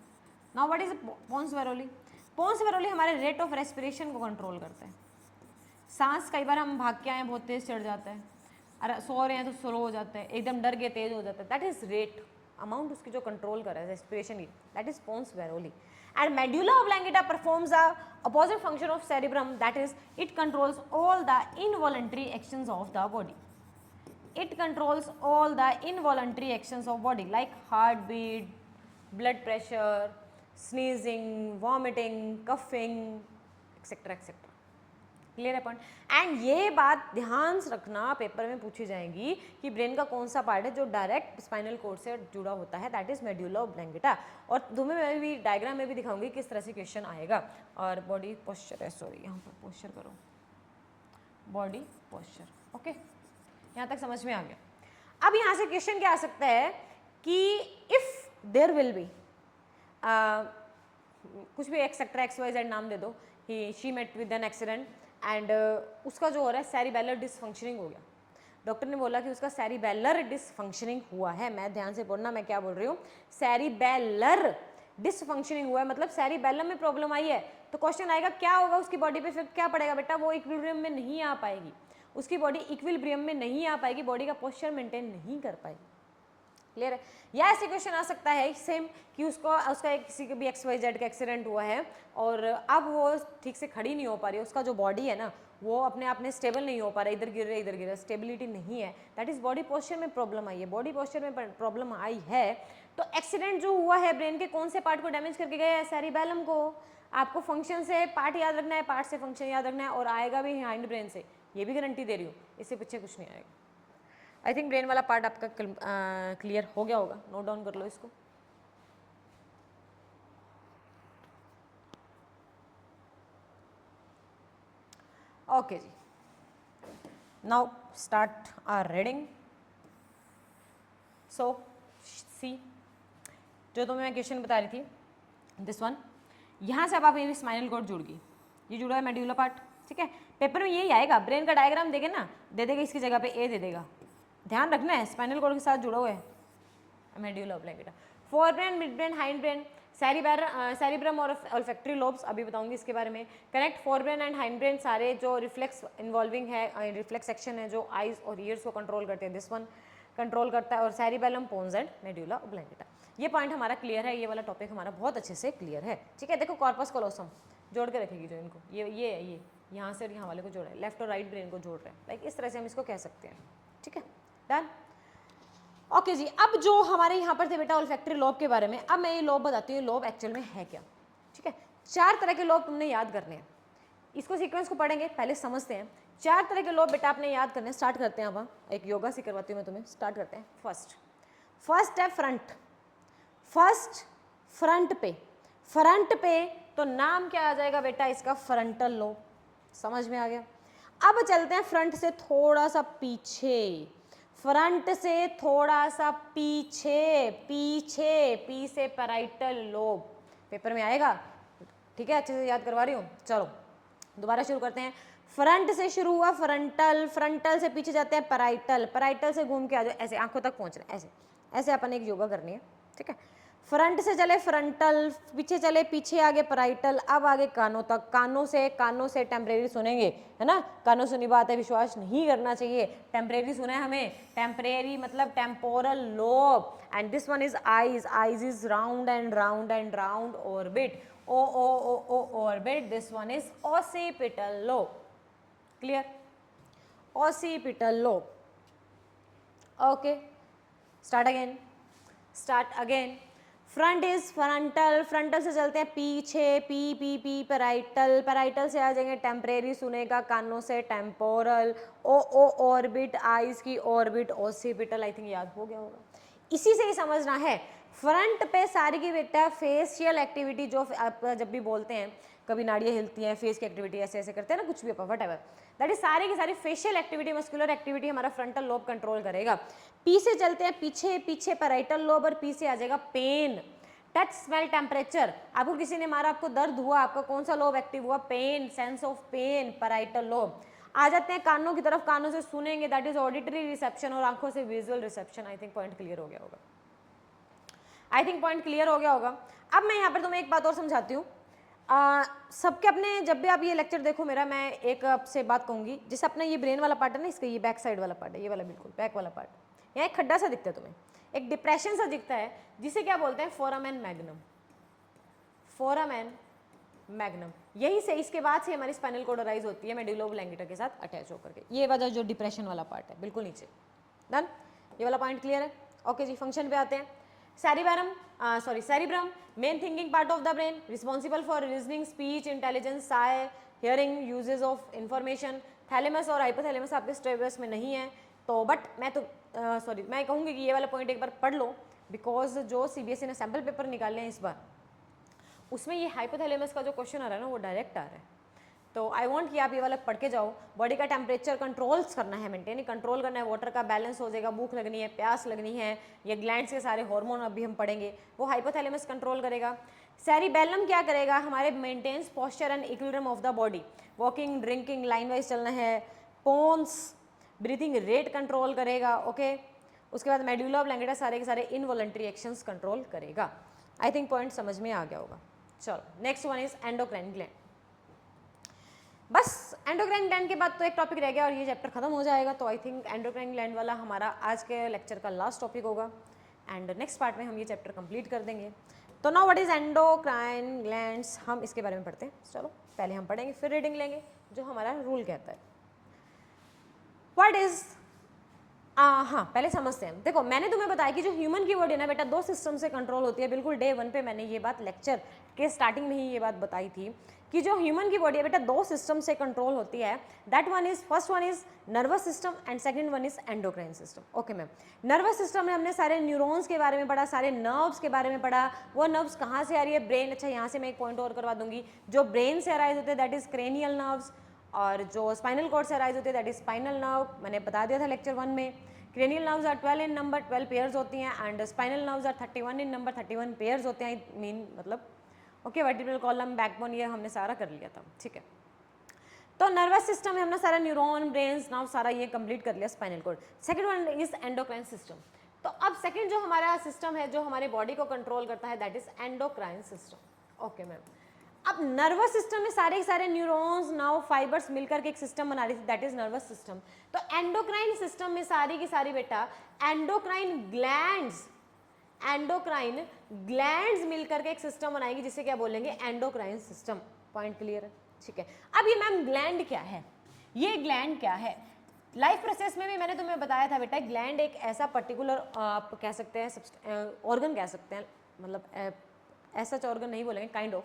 now what is pons varolii? Pons varolii हमारे रेट ऑफ रेस्पिरेशन को कंट्रोल करता है। सांस कई बार हम भाग के आए बहुत तेज चढ़ जाता है, अरे सो रहे हैं तो स्लो हो जाता है, एकदम डर के तेज हो जाता है, दैट इज रेट अमाउंट उसकी जो कंट्रोल कर रहा है रेस्पिरेशन की, that is pons varolii. And medulla oblongata performs the opposite function of cerebrum, that is it controls all the involuntary actions of the body. It controls all the involuntary actions of body like heartbeat, blood pressure, sneezing, vomiting, coughing, etc. etc. Clear है point? And ये बात ध्यान से रखना, paper में पूछी जाएगी कि ब्रेन का कौन सा पार्ट है जो डायरेक्ट स्पाइनल कोर्ड से जुड़ा होता है, दैट इज मेड्यूला ऑब्लंगेटा। और तुम्हें मैं भी डायग्राम में भी दिखाऊंगी किस तरह से क्वेश्चन आएगा। और बॉडी पोस्चर है, सॉरी यहाँ पर पोस्चर करो, बॉडी पोस्चर, ओके यहाँ तक समझ में आ गया। अब यहाँ से क्वेश्चन क्या आ सकता है कि इफ देयर विल बी कुछ भी एक्सेट्रा XYZ नाम दे दो, he she met with an accident and उसका जो हो रहा है सेरिबेलर डिसफंक्शनिंग हो गया। डॉक्टर ने बोला कि उसका सेरिबेलर डिसफंक्शनिंग हुआ है, मैं ध्यान से बोलना मैं क्या बोल रही हूँ, सेरिबेलर डिसफंक्शनिंग हुआ है, मतलब सेरिबेलम में प्रॉब्लम आई है। तो क्वेश्चन आएगा क्या होगा उसकी बॉडी पे इफेक्ट क्या पड़ेगा बेटा, वो इक्विलिब्रियम में नहीं आ पाएगी, उसकी बॉडी इक्विलिब्रियम में नहीं आ पाएगी, बॉडी का पोस्चर मेंटेन नहीं कर पाएगी। क्लियर है? या ऐसे क्वेश्चन आ सकता है सेम कि उसका किसी के भी XYZ का एक्सीडेंट हुआ है और अब वो ठीक से खड़ी नहीं हो पा रही है, उसका जो बॉडी है ना वो अपने आप में स्टेबल नहीं हो पा रहा, इधर गिर रहा है इधर गिर रहा है, स्टेबिलिटी नहीं है, दैट इज बॉडी पोस्चर में प्रॉब्लम आई है। बॉडी पोस्चर में प्रॉब्लम आई है तो एक्सीडेंट जो हुआ है ब्रेन के कौन से पार्ट को डैमेज करके गया है, सेरिबेलम को। आपको फंक्शन से पार्ट याद रखना है, पार्ट से फंक्शन याद रखना है, और आएगा भी हाइंड ब्रेन से, ये भी गारंटी दे रही हूँ, इससे पीछे कुछ नहीं आएगा। आई थिंक ब्रेन वाला पार्ट आपका क्लियर हो गया होगा, नोट डाउन कर लो इसको। ओके जी, now start our reading. So see, जो तुम्हें मैं क्वेश्चन बता रही थी, दिस वन, यहाँ से अब आप ये स्पाइनल कॉर्ड जुड़ गई, ये जुड़ा है मेड्यूला पार्ट, ठीक है। पेपर में यही आएगा, ब्रेन का डायग्राम देगा ना, दे देगा इसकी जगह पे ए दे देगा, ध्यान रखना है स्पाइनल कॉर्ड के साथ जुड़ा हुआ है medulla oblongata. Forebrain, mid brain, hind brain, cerebrum और ऑल्फैक्टरी लोब्स, अभी बताऊंगी इसके बारे में। Connect forebrain and hind brain, सारे जो रिफ्लेक्स इन्वॉल्विंग है, रिफ्लेक्स एक्शन है जो आईज और ईयर्स को कंट्रोल करते हैं, दिस वन कंट्रोल करता है। और cerebellum, pons and medulla oblongata. ये पॉइंट हमारा क्लियर है, ये वाला टॉपिक हमारा बहुत अच्छे से क्लियर है, ठीक है। देखो कॉर्पस कॉलोसम जोड़ के रखेगी जो इनको, ये यहाँ से और यहाँ वाले को जोड़ा है, लेफ्ट और राइट ब्रेन को जोड़ रहे हैं, लाइक इस तरह से हम इसको कह सकते हैं, ठीक है, डन। ओके जी, अब जो हमारे यहाँ पर थे बेटा ऑल्फैक्टरी लोब के बारे में, अब मैं ये लोब बताती हूँ लोब एक्चुअल में है क्या, ठीक है। 4 तरह के लोब तुमने याद करने हैं, इसको सीक्वेंस को पढ़ेंगे, पहले समझते हैं। 4 तरह के लोब बेटा आपने याद करने, स्टार्ट करते हैं। अब एक योगा सी करवाती हूँ मैं तुम्हें, स्टार्ट करते हैं। फर्स्ट है फ्रंट, फर्स्ट फ्रंट पे फ्रंट पे, तो नाम क्या आ जाएगा बेटा इसका, फ्रंटल लोब। समझ में आ गया। अब चलते हैं फ्रंट से थोड़ा सा पीछे, फ्रंट से थोड़ा सा पीछे, पीछे, पी से पैराइटल लोब, पेपर में आएगा, ठीक है, अच्छे से याद करवा रही हूँ। चलो दोबारा शुरू करते हैं। फ्रंट से शुरू हुआ फ्रंटल, फ्रंटल से पीछे जाते हैं पैराइटल, पैराइटल से घूम के आ जाओ, ऐसे आंखों तक पहुंच रहे हैं, ऐसे ऐसे अपन एक योगा करनी है, ठीक है। फ्रंट से चले फ्रंटल, पीछे चले, पीछे आगे पैराइटल, अब आगे कानों तक, कानों से टेम्परेरी सुनेंगे, है ना, कानों सुनी बात है, विश्वास नहीं करना चाहिए, टेम्परेरी सुना है हमें, टेम्परेरी मतलब temporal lobe, and this one is eyes, eyes is round and round and round orbit, O orbit, this one is occipital lobe, clear, occipital lobe, okay, start again, front is frontal, frontal से चलते हैं पीछे, P P P parietal, parietal से आ जाएंगे temporary सुनेगा, कानों से टेम्पोरल, ओ ऑर्बिट, आईज की ऑर्बिट, ऑसिपिटल, आई थिंक याद हो गया होगा। इसी से ही समझना है, फ्रंट पे सारी की बेटा फेशियल एक्टिविटी, जो आप जब भी बोलते हैं कभी नाड़ियाँ हिलती हैं, फेस की एक्टिविटी ऐसे ऐसे करते हैं ना, कुछ भी वट एवर, दैट इज सारी की सारी फेशियल एक्टिविटी, मस्कुलर एक्टिविटी हमारा फ्रंटल लोब कंट्रोल करेगा। पी से चलते हैं पीछे, पीछे पैराइटल लोब, और पी से आ जाएगा पेन, टच स्मेल टेम्परेचर, आपको किसी ने मारा, आपको दर्द हुआ, आपका कौन सा लोब एक्टिव हुआ, pain, sense of pain, parietal lobe. आ जाते हैं कानों की तरफ, कानों से सुनेंगे, दैट इज ऑडिटरी रिसेप्शन, और आंखों से visual reception. I think point clear हो गया होगा, आई थिंक पॉइंट क्लियर हो गया होगा। अब मैं यहाँ पर तुम्हें एक बात और समझाती हूँ, सबके अपने, जब भी आप ये लेक्चर देखो मेरा, मैं एक आपसे बात कहूँगी, जैसे अपना ये ब्रेन वाला पार्ट है ना, इसका ये बैक साइड वाला पार्ट है, ये वाला बिल्कुल बैक वाला पार्ट, यहाँ एक खड्डा सा दिखता है तुम्हें, एक डिप्रेशन सा दिखता है, जिसे क्या बोलते हैं, फोरामेन मैग्नम, फोरामेन मैग्नम। यही से, इसके बाद से हमारी स्पाइनल कॉर्ड अराइज होती है मेडुला ओब्लंगेटा के साथ अटैच होकर के, ये वाला जो डिप्रेशन वाला पार्ट है बिल्कुल नीचे। डन, ये वाला पॉइंट क्लियर है। ओके जी, फंक्शन पे आते हैं। Cerebrum, main thinking part of the brain, responsible for reasoning, speech, intelligence, Sai, hearing, uses of information. Thalamus और हाइपोथैलेमस आपके स्टेबस में नहीं है, तो बट मैं तो मैं कहूँगी कि ये वाला पॉइंट एक बार पढ़ लो, बिकॉज जो सीबीएसई ने सैम्पल पेपर निकाले हैं इस बार, उसमें ये हाइपोथैलेमस का जो क्वेश्चन आ रहा है ना, वो डायरेक्ट आ रहा है। तो आई वांट कि आप ये वाला पढ़ के जाओ। बॉडी का टेम्परेचर कंट्रोल्स करना है, मेंटेन कंट्रोल करना है, वाटर का बैलेंस हो जाएगा, भूख लगनी है, प्यास लगनी है, ये ग्लैंड्स के सारे हार्मोन अभी हम पढ़ेंगे, वो हाइपोथैलेमस कंट्रोल करेगा। सेरिबेलम क्या करेगा, हमारे maintains posture and equilibrium of the body, walking, drinking, line wise चलना है। पोन्स ब्रीथिंग रेट कंट्रोल करेगा, ओके। उसके बाद मेडुला ओब्लंगेटा सारे के सारे इनवॉलंटरी एक्शंस कंट्रोल करेगा। आई थिंक पॉइंट समझ में आ गया होगा। चलो next one is endocrine gland. बस एंडोक्राइन ग्लैंड के बाद तो एक टॉपिक रह गया और ये चैप्टर खत्म हो जाएगा। तो आई थिंक एंडोक्राइन ग्लैंड वाला हमारा आज के लेक्चर का लास्ट टॉपिक होगा, एंड नेक्स्ट पार्ट में हम ये चैप्टर कंप्लीट कर देंगे। तो now what is endocrine glands, हम इसके बारे में पढ़ते हैं। चलो पहले हम पढ़ेंगे, फिर रीडिंग लेंगे जो हमारा रूल कहता है। व्हाट इज हाँ पहले समझते हैं। देखो मैंने तुम्हें बताया कि जो ह्यूमन की बॉडी है ना बेटा, दो सिस्टम से कंट्रोल होती है। बिल्कुल डे 1 पे मैंने ये बात लेक्चर के स्टार्टिंग में ही ये बात बताई थी कि जो ह्यूमन की बॉडी है बेटा, दो सिस्टम से कंट्रोल होती है। That one is, first one is nervous system and second one is endocrine system. Okay ma'am, nervous system में हमने सारे न्यूरॉन्स के बारे में पढ़ा, सारे नर्व्स के बारे में पढ़ा। वो नर्व्स कहाँ से आ रही है, ब्रेन। अच्छा यहाँ से मैं एक पॉइंट और करवा दूंगी, जो ब्रेन से अराइज होते हैं दैट इज क्रेनियल नर्व्स, और जो स्पाइनल कॉर्ड से अराइज होते हैं दैट इज स्पाइनल नर्व। मैंने बता दिया था लेक्चर 1 में। Cranial nerves are 12 in number, 12 pairs होती हैं, and spinal nerves are 31 in number, 31 pairs होते हैं। मीन मतलब ओके, वर्टिब्रल कॉलम, बैकबोन, ये हमने सारा कर लिया था, ठीक है। तो नर्वस सिस्टम में हमने सारा न्यूरॉन, ब्रेन्स, नर्व सारा ये कंप्लीट कर लिया, spinal cord. Second one is endocrine system. तो अब सेकंड जो हमारा सिस्टम है जो हमारे बॉडी को कंट्रोल करता है that is endocrine system. Okay ma'am, अब नर्वस सिस्टम में सारे के सारे न्यूरॉन्स, नर्व फाइबर्स मिलकर के एक सिस्टम बना रही थी दैट इज नर्वस सिस्टम। तो एंडोक्राइन सिस्टम में सारी की सारी बेटा एंडोक्राइन ग्लैंड्स मिलकर के एक सिस्टम बनाएगी जिसे क्या बोलेंगे, एंडोक्राइन सिस्टम। पॉइंट क्लियर है, ठीक है। अब ये मैम ग्लैंड क्या है, ये ग्लैंड क्या है, लाइफ प्रोसेस में भी मैंने तुम्हें बताया था बेटा, ग्लैंड एक ऐसा पर्टिकुलर आप कह सकते हैं ऑर्गन कह सकते हैं, मतलब ऐसा ऑर्गन नहीं बोलेंगे, काइंड ऑफ,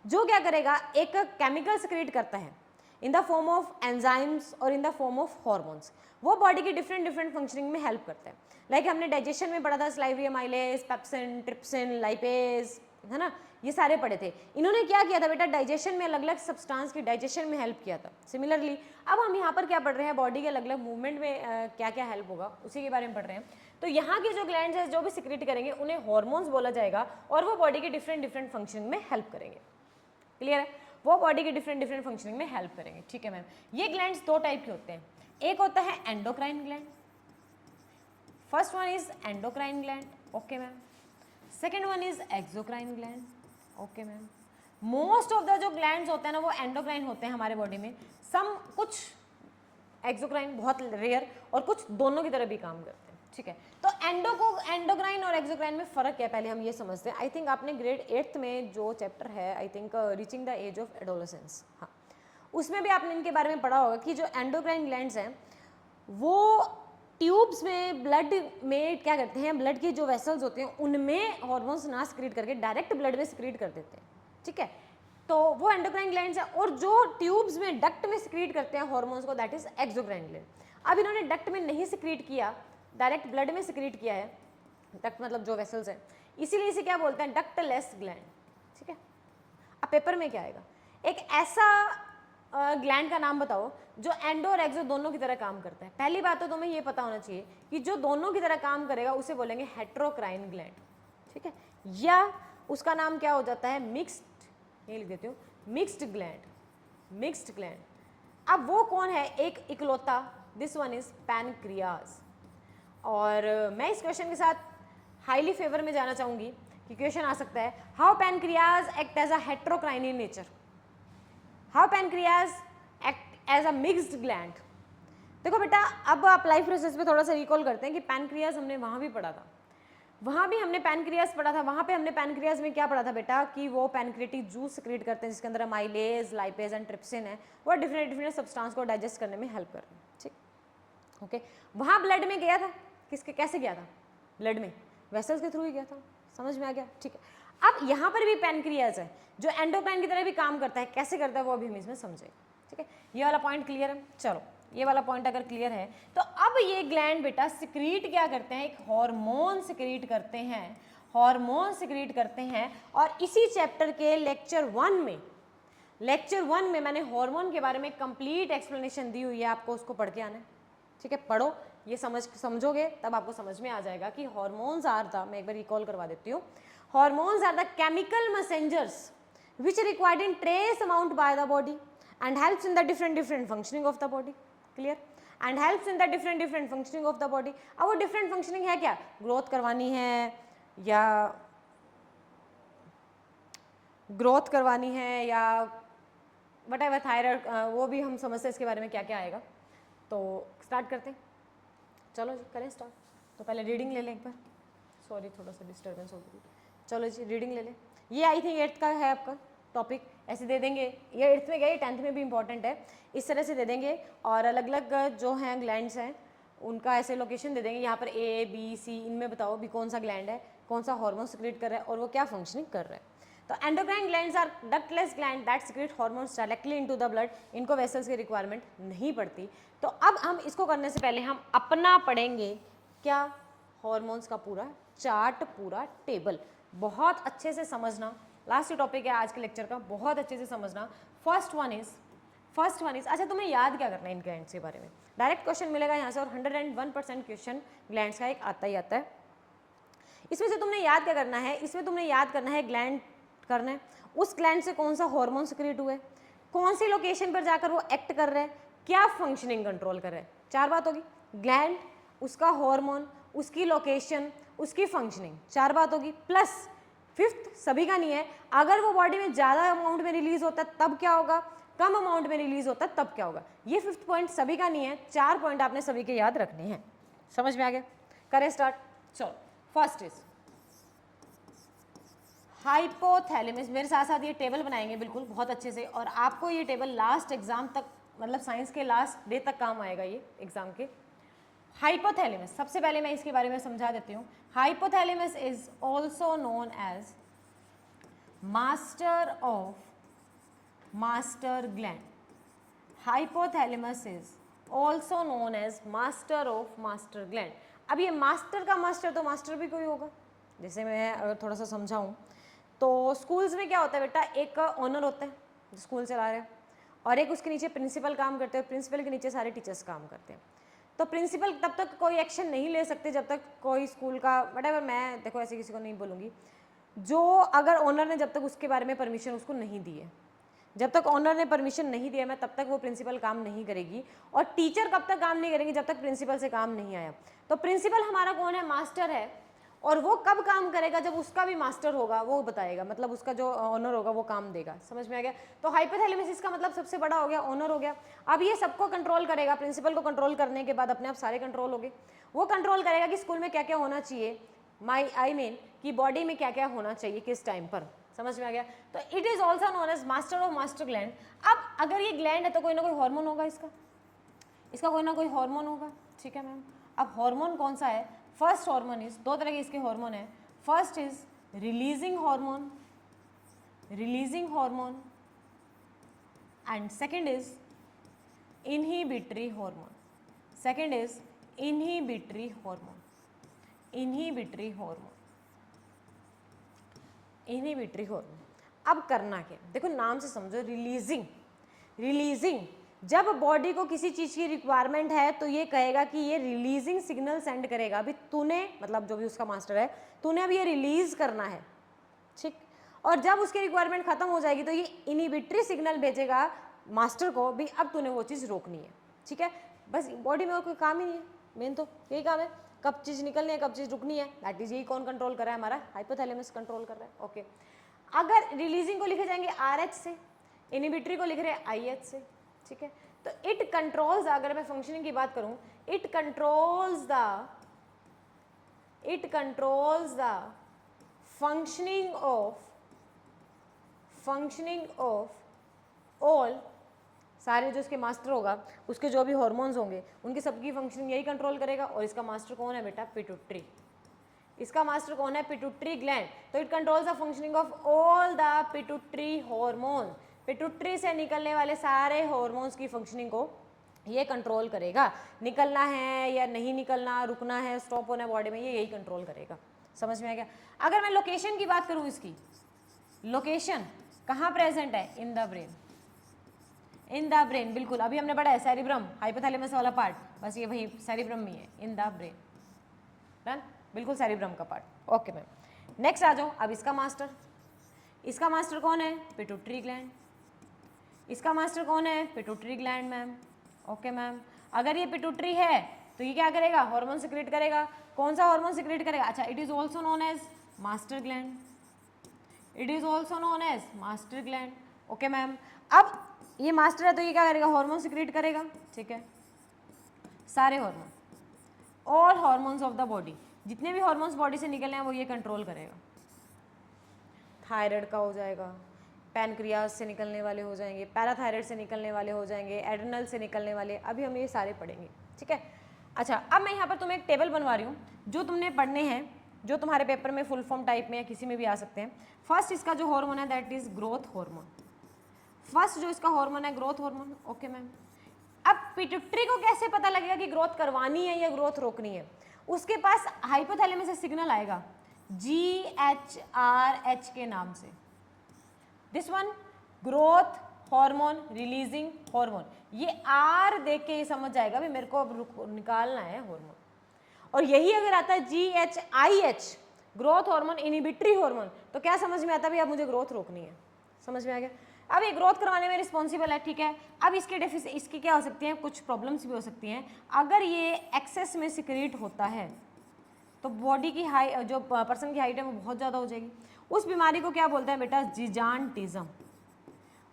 जो क्या करेगा, एक केमिकल सिक्रेट करता है in the form of enzymes और in the form of hormones. वो बॉडी की डिफरेंट फंक्शनिंग में हेल्प करता है। लाइक हमने डाइजेशन में पढ़ा था, saliva, amylase, pepsin, trypsin, lipase, है ना, ये सारे पढ़े थे। इन्होंने क्या किया था बेटा, डाइजेशन में अलग अलग सब्सटेंस की डाइजेशन में हेल्प किया था। सिमिलरली अब हम यहाँ पर क्या पढ़ रहे हैं, बॉडी के अलग अलग मूवमेंट में क्या क्या हेल्प होगा उसी के बारे में पढ़ रहे हैं। तो यहाँ की जो ग्लैंड्स है जो भी सिक्रेट करेंगे उन्हें हॉर्मोन्स बोला जाएगा और वो बॉडी के डिफरेंट डिफरेंट फंक्शनिंग में हेल्प करेंगे। क्लियर है, वो बॉडी के डिफरेंट डिफरेंट फंक्शनिंग में हेल्प करेंगे। ठीक है मैम, ये ग्लैंड्स दो टाइप के होते हैं, एक होता है endocrine gland, first one is endocrine gland, okay ma'am. Second one is exocrine gland, okay ma'am. Most of the जो ग्लैंड्स होते हैं ना वो एंडोक्राइन होते हैं हमारे बॉडी में, सम कुछ एक्सोक्राइन, बहुत रेयर, और कुछ दोनों की तरह भी काम करते हैं। ठीक है, तो एंडोक्राइन और एक्सोक्राइन में फ़र्क क्या है पहले हम ये समझते हैं। आई थिंक आपने ग्रेड 8th में जो चैप्टर है, I think reaching the age of adolescence, हाँ, उसमें भी आपने इनके बारे में पढ़ा होगा कि जो एंडोक्राइन ग्लैंड्स हैं वो ट्यूब्स में, ब्लड में क्या करते हैं, ब्लड की जो वेसल्स होते हैं उनमें हॉर्मोन्स ना सिक्रीट करके डायरेक्ट ब्लड में सिक्रीट कर देते हैं। ठीक है, तो वो एंडोक्राइन ग्लैंड्स है, और जो ट्यूब्स में डक्ट में सिक्रीट करते हैं हॉर्मोन्स को, दैट इज एक्सोक्राइन ग्लैंड। अब इन्होंने डक्ट में नहीं सिक्रीट किया, डायरेक्ट ब्लड में सिक्रीट किया है, डक्ट मतलब जो वेसल्स है, इसीलिए इसे क्या बोलते हैं, डक्टलेस ग्लैंड। ठीक है, अब पेपर में क्या आएगा, एक ऐसा ग्लैंड का नाम बताओ जो एंडो और एक्सो दोनों की तरह काम करता है। पहली बात तो तुम्हें ये पता होना चाहिए कि जो दोनों की तरह काम करेगा उसे बोलेंगे हेट्रोक्राइन ग्लैंड। ठीक है, या उसका नाम क्या हो जाता है, मिक्स्ड, ये लिख देती हूँ, मिक्स्ड ग्लैंड, मिक्स्ड ग्लैंड। अब वो कौन है, एक इकलौता, दिस वन इज पैनक्रियाज। और मैं इस क्वेश्चन के साथ हाईली फेवर में जाना चाहूँगी कि क्वेश्चन आ सकता है, how pancreas act as a heterocrine in nature, how pancreas act as a mixed gland. देखो बेटा, अब आप लाइफ प्रोसेस पे थोड़ा सा रिकॉल करते हैं कि पैनक्रियाज हमने वहाँ भी पढ़ा था, वहाँ भी हमने पैनक्रियाज पढ़ा था। वहाँ पे हमने पैनक्रियाज में क्या पढ़ा था बेटा, कि वो पैनक्रियाटिक जूस सिक्रीट करते हैं जिसके अंदर माइलेज, लाइपेज एंड ट्रिप्सिन है, वो डिफरेंट डिफरेंट सब्सटेंस को डाइजेस्ट करने में हेल्प कर रहे हैं। ठीक, ओके, वहाँ ब्लड में गया था, किसके, कैसे गया था, ब्लड में, वेसल्स के थ्रू ही गया था, समझ में आ गया। ठीक है, अब यहाँ पर भी पैनक्रियाज है जो एंडोक्राइन की तरह भी काम करता है, कैसे करता है वो अभी हम इसमें समझेंगे। ठीक है, ये वाला पॉइंट क्लियर है। चलो, ये वाला पॉइंट अगर क्लियर है तो अब ये ग्लैंड बेटा सिक्रीट क्या करते हैं, एक हार्मोन सिक्रीट करते हैं, हार्मोन सिक्रीट करते हैं। और इसी चैप्टर के लेक्चर 1 में मैंने हार्मोन के बारे में कंप्लीट एक्सप्लेनेशन दी हुई है, आपको उसको पढ़ के आना है। ठीक है, पढ़ो, ये समझोगे तब आपको समझ में आ जाएगा कि हार्मोन्स आर द, मैं एक बार रिकॉल करवा देती हूँ, hormones are the chemical messengers which are required in trace amount by the body and helps in the different functioning of the body. Clear? And helps in the different functioning of the body. अब वो different functioning है क्या, growth करवानी है या growth करवानी है या वट एवर, थायराइड, वो भी हम समझते हैं इसके बारे में क्या क्या आएगा। तो स्टार्ट करते हैं, चलो जी करें स्टार्ट। तो पहले रीडिंग ले लें एक बार, सॉरी थोड़ा सा डिस्टर्बेंस हो गई। चलो जी रीडिंग ले लें। ये आई थिंक 8th का है आपका टॉपिक, ऐसे दे देंगे, ये 8th में गया, 10th में भी इंपॉर्टेंट है, इस तरह से दे देंगे। और अलग अलग जो हैं ग्लैंड्स हैं उनका ऐसे लोकेशन दे देंगे, यहाँ पर A B C, इनमें बताओ भी कौन सा ग्लैंड है, कौन सा हार्मोन सिक्रीट कर रहा है और वो क्या फंक्शनिंग कर रहा है। तो endocrine glands are ductless gland that secrete hormones directly into the blood, इनको वेसल्स की रिक्वायरमेंट नहीं पड़ती। तो अब हम इसको करने से पहले हम अपना पढ़ेंगे क्या, हार्मोन्स का पूरा चार्ट, पूरा टेबल, बहुत अच्छे से समझना। लास्ट टॉपिक है आज के लेक्चर का, बहुत अच्छे से समझना। फर्स्ट वन इज, अच्छा तुम्हें याद क्या करना है इन ग्लैंड्स के बारे में, डायरेक्ट क्वेश्चन मिलेगा यहाँ से, और 101% क्वेश्चन ग्लैंड्स का एक आता ही आता है। इसमें से तुमने याद क्या करना है, इसमें तुमने याद करना है ग्लैंड करना है, उस ग्लैंड से कौन सा हार्मोन सिक्रीट हुए, कौन सी लोकेशन पर जाकर वो एक्ट कर रहे हैं, क्या फंक्शनिंग कंट्रोल कर रहे हैं। 4 बात होगी, ग्लैंड, उसका हार्मोन, उसकी लोकेशन, उसकी फंक्शनिंग, 4 बात होगी। प्लस 5th सभी का नहीं है, अगर वो बॉडी में ज़्यादा अमाउंट में रिलीज होता है तब क्या होगा, कम अमाउंट में रिलीज होता है तब क्या होगा। ये 5th पॉइंट सभी का नहीं है, 4 पॉइंट आपने सभी के याद रखने हैं। समझ में आ गया, करें स्टार्ट। चलो, फर्स्ट इज हाइपोथैलेमस। मेरे साथ साथ ये टेबल बनाएंगे बिल्कुल बहुत अच्छे से, और आपको ये टेबल लास्ट एग्जाम तक, मतलब साइंस के लास्ट डे तक काम आएगा ये एग्जाम के। हाइपोथैलेमस, सबसे पहले मैं इसके बारे में समझा देती हूँ। Hypothalamus is also known as master of master gland. Hypothalamus is also known as master of master gland. अब ये मास्टर का मास्टर, तो मास्टर भी कोई होगा, जैसे मैं अगर थोड़ा सा समझाऊँ तो स्कूल्स में क्या होता है बेटा, एक ओनर होता है जो स्कूल चला रहे हैं, और एक उसके नीचे प्रिंसिपल काम करते हैं, प्रिंसिपल के नीचे सारे टीचर्स काम करते हैं। तो प्रिंसिपल तब तक कोई एक्शन नहीं ले सकते जब तक कोई स्कूल का व्हाटएवर, मैं देखो ऐसे किसी को नहीं बोलूँगी, जो अगर ओनर ने जब तक उसके बारे में परमिशन उसको नहीं दी है, जब तक ओनर ने परमिशन नहीं दिया मैं तब तक वो प्रिंसिपल काम नहीं करेगी, और टीचर कब तक काम नहीं करेंगे, जब तक प्रिंसिपल से काम नहीं आया। तो प्रिंसिपल हमारा कौन है, मास्टर है, और वो कब काम करेगा, जब उसका भी मास्टर होगा वो बताएगा, मतलब उसका जो ओनर होगा वो काम देगा। समझ में आ गया। तो हाइपोथैलेमस का मतलब सबसे बड़ा हो गया, ओनर हो गया। अब ये सबको कंट्रोल करेगा, प्रिंसिपल को कंट्रोल करने के बाद अपने आप सारे कंट्रोल हो गए। वो कंट्रोल करेगा कि स्कूल में क्या क्या होना चाहिए, आई मीन कि बॉडी में क्या क्या होना चाहिए किस टाइम पर। समझ में आ गया। तो it is also known as master of master gland. अब अगर ये ग्लैंड है तो कोई ना कोई हार्मोन होगा, इसका कोई ना कोई हार्मोन होगा। ठीक है मैम। अब हार्मोन कौन सा है, फर्स्ट हार्मोन इज, दो तरह के इसके हार्मोन है, first is releasing hormone, and second is inhibitory hormone, inhibitory hormone. अब करना क्या, देखो नाम से समझो, रिलीजिंग जब बॉडी को किसी चीज की रिक्वायरमेंट है तो ये कहेगा कि ये रिलीजिंग सिग्नल सेंड करेगा। अभी तूने, मतलब जो भी उसका मास्टर है, तूने अब ये रिलीज करना है, ठीक। और जब उसकी रिक्वायरमेंट खत्म हो जाएगी तो ये इनहिबिटरी सिग्नल भेजेगा मास्टर को भी, अब तूने वो चीज रोकनी है। ठीक है, बस बॉडी में और कोई काम ही नहीं है, मेन तो यही काम है, कब चीज निकलनी है कब चीज रुकनी है, दैट इज, यही कौन कंट्रोल कर रहा है, हमारा हाइपोथैलेमस कंट्रोल कर रहा है। ओके, अगर रिलीजिंग को लिखे जाएंगे RH से, इनहिबिटरी को लिख रहे हैं IH से। ठीक है, तो इट कंट्रोल्स, अगर मैं फंक्शनिंग की बात करूं, it controls the functioning of all, सारे जो उसके मास्टर होगा उसके जो भी हार्मोन्स होंगे उनकी सबकी फंक्शनिंग यही कंट्रोल करेगा। और इसका मास्टर कौन है बेटा, पिट्यूटरी। इसका मास्टर कौन है, पिट्यूटरी ग्लैंड। तो it controls the functioning of all the pituitary hormone, pituitary से निकलने वाले सारे हार्मोन्स की फंक्शनिंग को ये कंट्रोल करेगा। निकलना है या नहीं निकलना, रुकना है, स्टॉप होना है बॉडी में, ये यही कंट्रोल करेगा। समझ में आ गया। अगर मैं लोकेशन की बात करूं, इसकी लोकेशन कहाँ प्रेजेंट है, इन द ब्रेन, बिल्कुल अभी हमने पढ़ा है सेरिब्रम, हाइपोथैलेमस वाला पार्ट, बस ये वही सेरिब्रम में है, इन द ब्रेन, डन, बिल्कुल सेरिब्रम का पार्ट। ओके मैम, नेक्स्ट आ जाओ। अब इसका मास्टर कौन है, पिट्यूटरी ग्लैंड। इसका मास्टर कौन है, pituitary gland ma'am. Okay ma'am, अगर ये पिट्यूटरी है तो ये क्या करेगा, हार्मोन सिक्रेट करेगा। कौन सा हार्मोन सिक्रेट करेगा, अच्छा, it is also known as master gland, okay ma'am. अब ये मास्टर है तो ये क्या करेगा, हार्मोन सिक्रेट करेगा। ठीक है, सारे hormone, all hormones of the body, जितने भी हार्मोन्स बॉडी से निकलने हैं वो ये कंट्रोल करेगा। थायराइड का हो जाएगा, पैनक्रियाज से निकलने वाले हो जाएंगे, पैराथायराइड से निकलने वाले हो जाएंगे, एड्रेनल से निकलने वाले, अभी हम ये सारे पढ़ेंगे। ठीक है, अच्छा, अब मैं यहाँ पर तुम्हें एक टेबल बनवा रही हूँ जो तुमने पढ़ने हैं, जो तुम्हारे पेपर में फुल फॉर्म टाइप में या किसी में भी आ सकते हैं। फर्स्ट इसका जो हार्मोन है that is growth hormone, first जो इसका हार्मोन है ग्रोथ हार्मोन। ओके मैम, अब पिट्यूटरी को कैसे पता लगेगा कि ग्रोथ करवानी है या ग्रोथ रोकनी है, उसके पास हाइपोथैलेमस से सिग्नल आएगा GHRH के नाम से, this one growth hormone releasing hormone. ये R देख के ये समझ जाएगा भाई मेरे को अब निकालना है हार्मोन। और यही अगर आता है GHIH growth hormone inhibitory hormone, तो क्या समझ में आता है, अब मुझे ग्रोथ रोकनी है। समझ में आ गया। अब ये ग्रोथ करवाने में रिस्पॉन्सिबल है। ठीक है, अब इसकी क्या हो सकती हैं, कुछ प्रॉब्लम्स भी हो सकती हैं। अगर ये एक्सेस में सिक्रीट होता है तो बॉडी की हाइट, जो पर्सन की हाइट है वो बहुत ज़्यादा हो जाएगी। उस बीमारी को क्या बोलते हैं बेटा, जिजानटिज्म।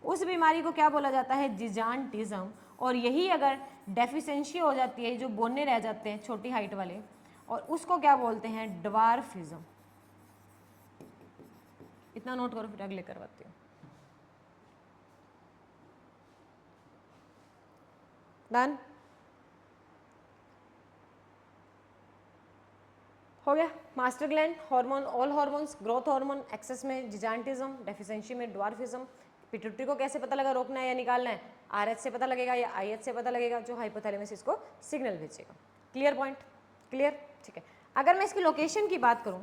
उस बीमारी को क्या बोला जाता है, जिजानटिज्म। और यही अगर डेफिशिएंसी हो जाती है, जो बोने रह जाते हैं छोटी हाइट वाले, और उसको क्या बोलते हैं, ड्वार्फिज्म। इतना नोट करो, फिर अगले करवाती हूँ। डन हो गया। Master gland, hormone, all hormones, growth hormone, excess में जिजानटिज्म, डेफिशिएंसी में ड्वार्फिज्म। पिट्यूटरी को कैसे पता लगा रोकना है या निकालना है, RH से पता लगेगा या IH से पता लगेगा, जो हाइपोथैलेमस इसको सिग्नल भेजेगा। Clear point, clear. ठीक है, अगर मैं इसकी लोकेशन की बात करूं,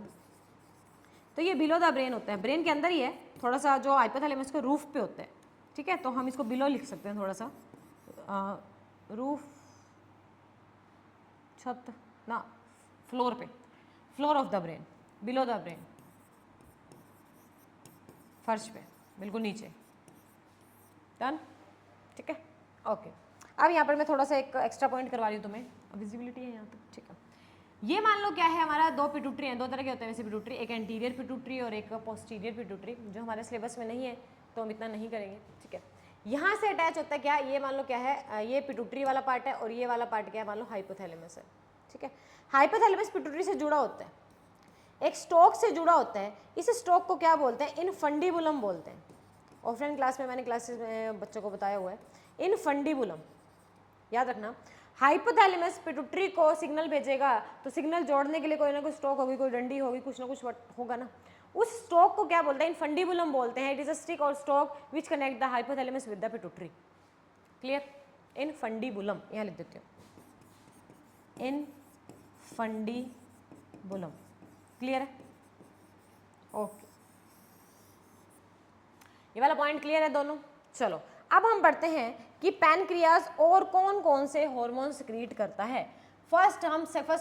तो ये बिलो द ब्रेन होता है, ब्रेन के अंदर ही है, थोड़ा सा जो हाइपोथैलेमस के रूफ पे होता है, ठीक है, तो हम इसको बिलो लिख सकते हैं थोड़ा सा, रूफ, छत ना, फ्लोर पे, floor of the brain, below the brain, फर्श पे बिल्कुल नीचे, डन, ठीक है, ओके। अब यहाँ पर मैं थोड़ा सा एक एक्स्ट्रा पॉइंट करवा रही हूँ तुम्हें, विजिबिलिटी है यहाँ तक, ठीक है। ये मान लो क्या है, हमारा दो पिट्यूटरी हैं, दो तरह के होते हैं वैसे पिट्यूटरी, एक एंटीरियर पिट्यूटरी और एक पोस्टीरियर पिट्यूटरी, जो हमारे सिलेबस में नहीं है तो हम इतना नहीं करेंगे, ठीक है। यहाँ से अटैच होता है क्या, ये मान लो क्या है, ये पिट्यूटरी वाला पार्ट है और ये वाला पार्ट क्या है, मान लो हाइपोथैलेमस है, ठीक है। हाइपोथैलेमस पिट्यूटरी से जुड़ा होता है, एक स्टोक से जुड़ा होता है, इस स्टोक को क्या बोलते हैं, इनफंडिबुलम बोलते हैं। ऑफलाइन क्लास में मैंने क्लासेस में बच्चों को बताया हुआ है, इनफंडिबुलम, याद रखना। हाइपोथैलेमस पिट्यूटरी को सिग्नल भेजेगा, तो सिग्नल जोड़ने के लिए कोई ना कोई स्टोक होगी, कोई डंडी होगी, कुछ ना कुछ होगा ना, उस स्टोक को क्या बोलते हैं, इनफंडिबुलम बोलते हैं। इट इज अ स्टिक और stalk which connect the hypothalamus with the pituitary, clear, infundibulum यहाँ लिख देती हूँ, इनफंडिबुलम, क्लियर है, ओके, ये वाला पॉइंट क्लियर है दोनों। चलो अब हम पढ़ते हैं कि पैनक्रियाज और कौन कौन से हार्मोन सिक्रीट करता है। फर्स्ट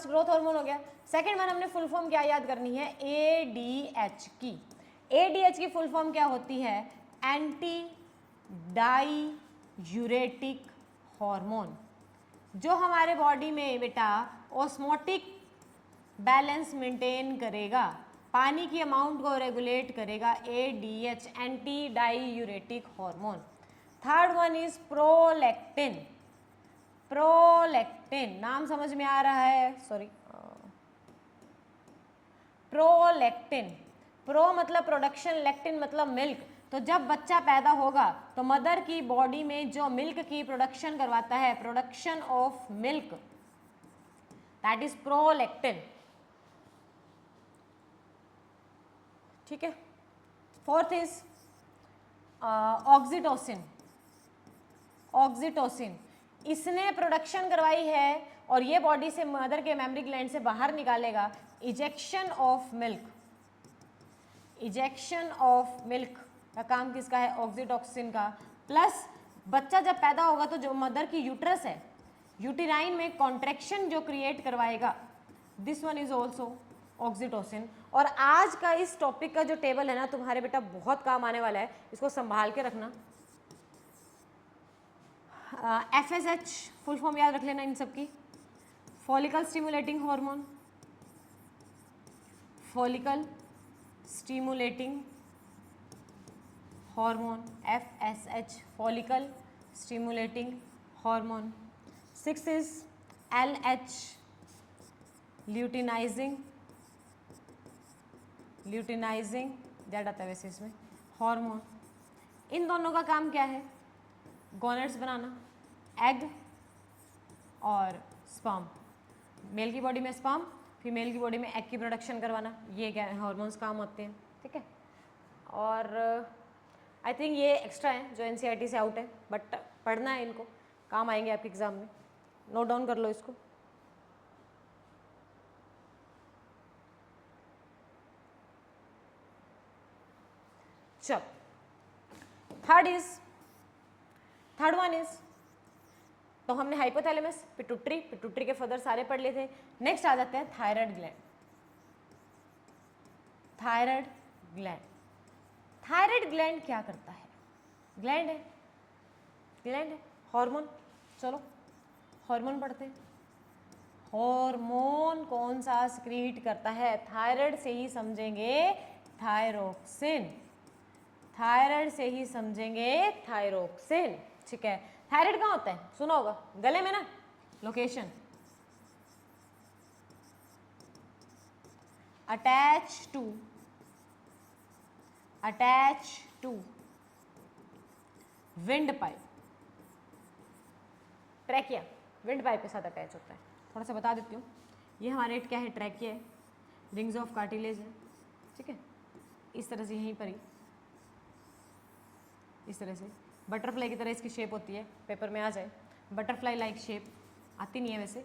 ग्रोथ हार्मोन हो गया, सेकंड वन हमने फुल फॉर्म क्या याद करनी है, एडीएच की। एडीएच की फुल फॉर्म क्या होती है, एंटी डाईयूरेटिक हार्मोन, जो हमारे बॉडी में बेटा ऑस्मोटिक बैलेंस मेंटेन करेगा, पानी की अमाउंट को रेगुलेट करेगा, ADH, anti diuretic hormone. Third one is prolactin, prolactin नाम समझ में आ रहा है, सॉरी, प्रोलैक्टिन, प्रो मतलब प्रोडक्शन, लैक्टिन मतलब मिल्क, तो जब बच्चा पैदा होगा तो मदर की बॉडी में जो मिल्क की प्रोडक्शन करवाता है, production of milk, that is prolactin, ठीक है। फोर्थ इज ऑक्सीटोसिन, ऑक्सीटोसिन इसने प्रोडक्शन करवाई है और ये बॉडी से मदर के मेमरी ग्लैंड से बाहर निकालेगा, ejection of milk, ejection of milk का काम किसका है, ऑक्सीटोसिन का। प्लस बच्चा जब पैदा होगा तो जो मदर की यूट्रस है, यूटेराइन में कॉन्ट्रैक्शन जो क्रिएट करवाएगा, this one is also oxytocin. और आज का इस टॉपिक का जो टेबल है ना तुम्हारे बेटा बहुत काम आने वाला है, इसको संभाल के रखना। FSH फुल फॉर्म याद रख लेना इन सब की, follicle stimulating hormone, follicle stimulating hormone, FSH, follicle stimulating hormone. 6 is LH, luteinising, luteinising ज़्यादा आता है वैसे इसमें, हार्मोन। इन दोनों का काम क्या है, गोनेट्स बनाना, एग और स्पर्म, मेल की बॉडी में स्पर्म, फीमेल की बॉडी में एग की प्रोडक्शन करवाना, ये क्या है हार्मोन्स काम आते हैं, ठीक है। और आई थिंक ये एक्स्ट्रा है जो NCERT से आउट है, बट पढ़ना है, इनको काम आएंगे आपके एग्जाम में, नोट डाउन कर लो इसको। चल थर्ड वन इज, तो हमने हाइपोथैलेमस, पिट्यूटरी, पिट्यूटरी के फर्दर सारे पढ़ लिए थे। नेक्स्ट आ जाते हैं thyroid gland, thyroid gland. Thyroid gland क्या करता है, ग्लैंड है, ग्लैंड है, हार्मोन, चलो हार्मोन पढ़ते हैं। हार्मोन कौन सा सिक्रीट करता है, थायराइड से ही समझेंगे थायरोक्सिन, थायराइड से ही समझेंगे थायरोक्सिन, ठीक है। थायराइड कहाँ होता है, सुना होगा, गले में ना, location attach to windpipe, trachea windpipe के साथ अटैच होता है। थोड़ा सा बता देती हूँ, ये हमारे क्या है, ट्रैकिया है, रिंग्स ऑफ कार्टिलेज है, ठीक है, इस तरह से यहीं पर ही इस तरह से बटरफ्लाई की तरह इसकी शेप होती है, पेपर में आ जाए, बटरफ्लाई लाइक शेप, आती नहीं है वैसे,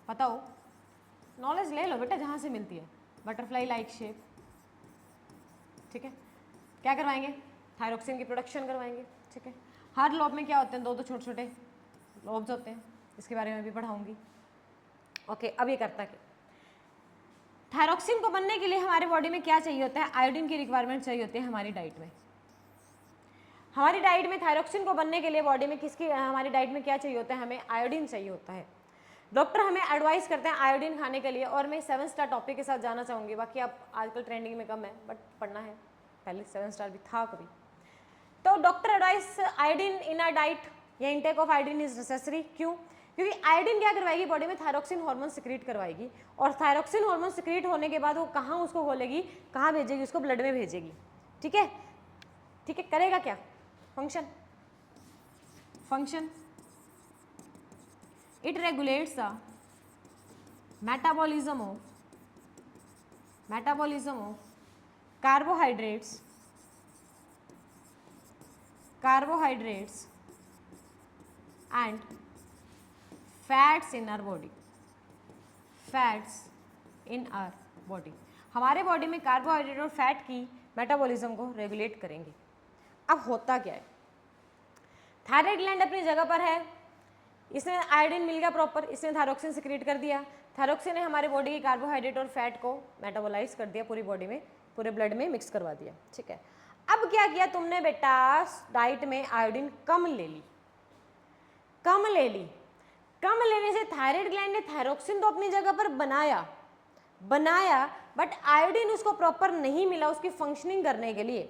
पता हो, नॉलेज ले लो बेटा जहाँ से मिलती है, बटरफ्लाई लाइक शेप, ठीक है। क्या करवाएंगे, थायरोक्सिन की प्रोडक्शन करवाएंगे, ठीक है। हर लोब में क्या होते हैं, 2 छोटे छोटे लोब्स होते हैं, इसके बारे में भी पढ़ाऊंगी। ओके, अब ये करता क्या, थायरोक्सिन को बनने के लिए हमारे बॉडी में क्या चाहिए होता है, आयोडीन की रिक्वायरमेंट चाहिए होती है हमारी डाइट में। हमारी डाइट में थायरोक्सिन को बनने के लिए बॉडी में किसकी, हमारी डाइट में क्या चाहिए होता है, हमें आयोडीन चाहिए होता है। डॉक्टर हमें एडवाइस करते हैं आयोडीन खाने के लिए। और मैं 7 स्टार टॉपिक के साथ जाना चाहूँगी, बाकी आप आजकल ट्रेंडिंग में कम है बट पढ़ना है, पहले 7 स्टार भी था कभी। तो doctor advice iodine in our diet या intake of iodine is necessary. क्यों, क्योंकि आयोडीन क्या करवाएगी, बॉडी में थायरोक्सिन हार्मोन सिक्रीट करवाएगी, और थायरोक्सिन हार्मोन सिक्रीट होने के बाद वो कहाँ उसको घोलेगी, कहाँ भेजेगी, उसको ब्लड में भेजेगी, ठीक है। ठीक है, करेगा क्या, function, it regulates the metabolism of carbohydrates and fats in our body। हमारे बॉडी में कार्बोहाइड्रेट और फैट की मेटाबॉलिज्म को रेगुलेट करेंगे। अब होता क्या है, थायराइड ग्लैंड अपनी जगह पर है, इसने आयोडीन मिल गया प्रॉपर, इसने थायरोक्सिन सिक्रीट कर दिया, थायरोक्सिन ने हमारे बॉडी की कार्बोहाइड्रेट और फैट को मेटाबोलाइज कर दिया, पूरी बॉडी में, पूरे ब्लड में मिक्स करवा दिया, ठीक है। अब क्या किया तुमने बेटा, डाइट में आयोडीन कम ले ली, कम लेने से थायराइड ग्लैंड ने थायरोक्सिन तो अपनी जगह पर बनाया बट आयोडीन उसको प्रॉपर नहीं मिला उसकी फंक्शनिंग करने के लिए।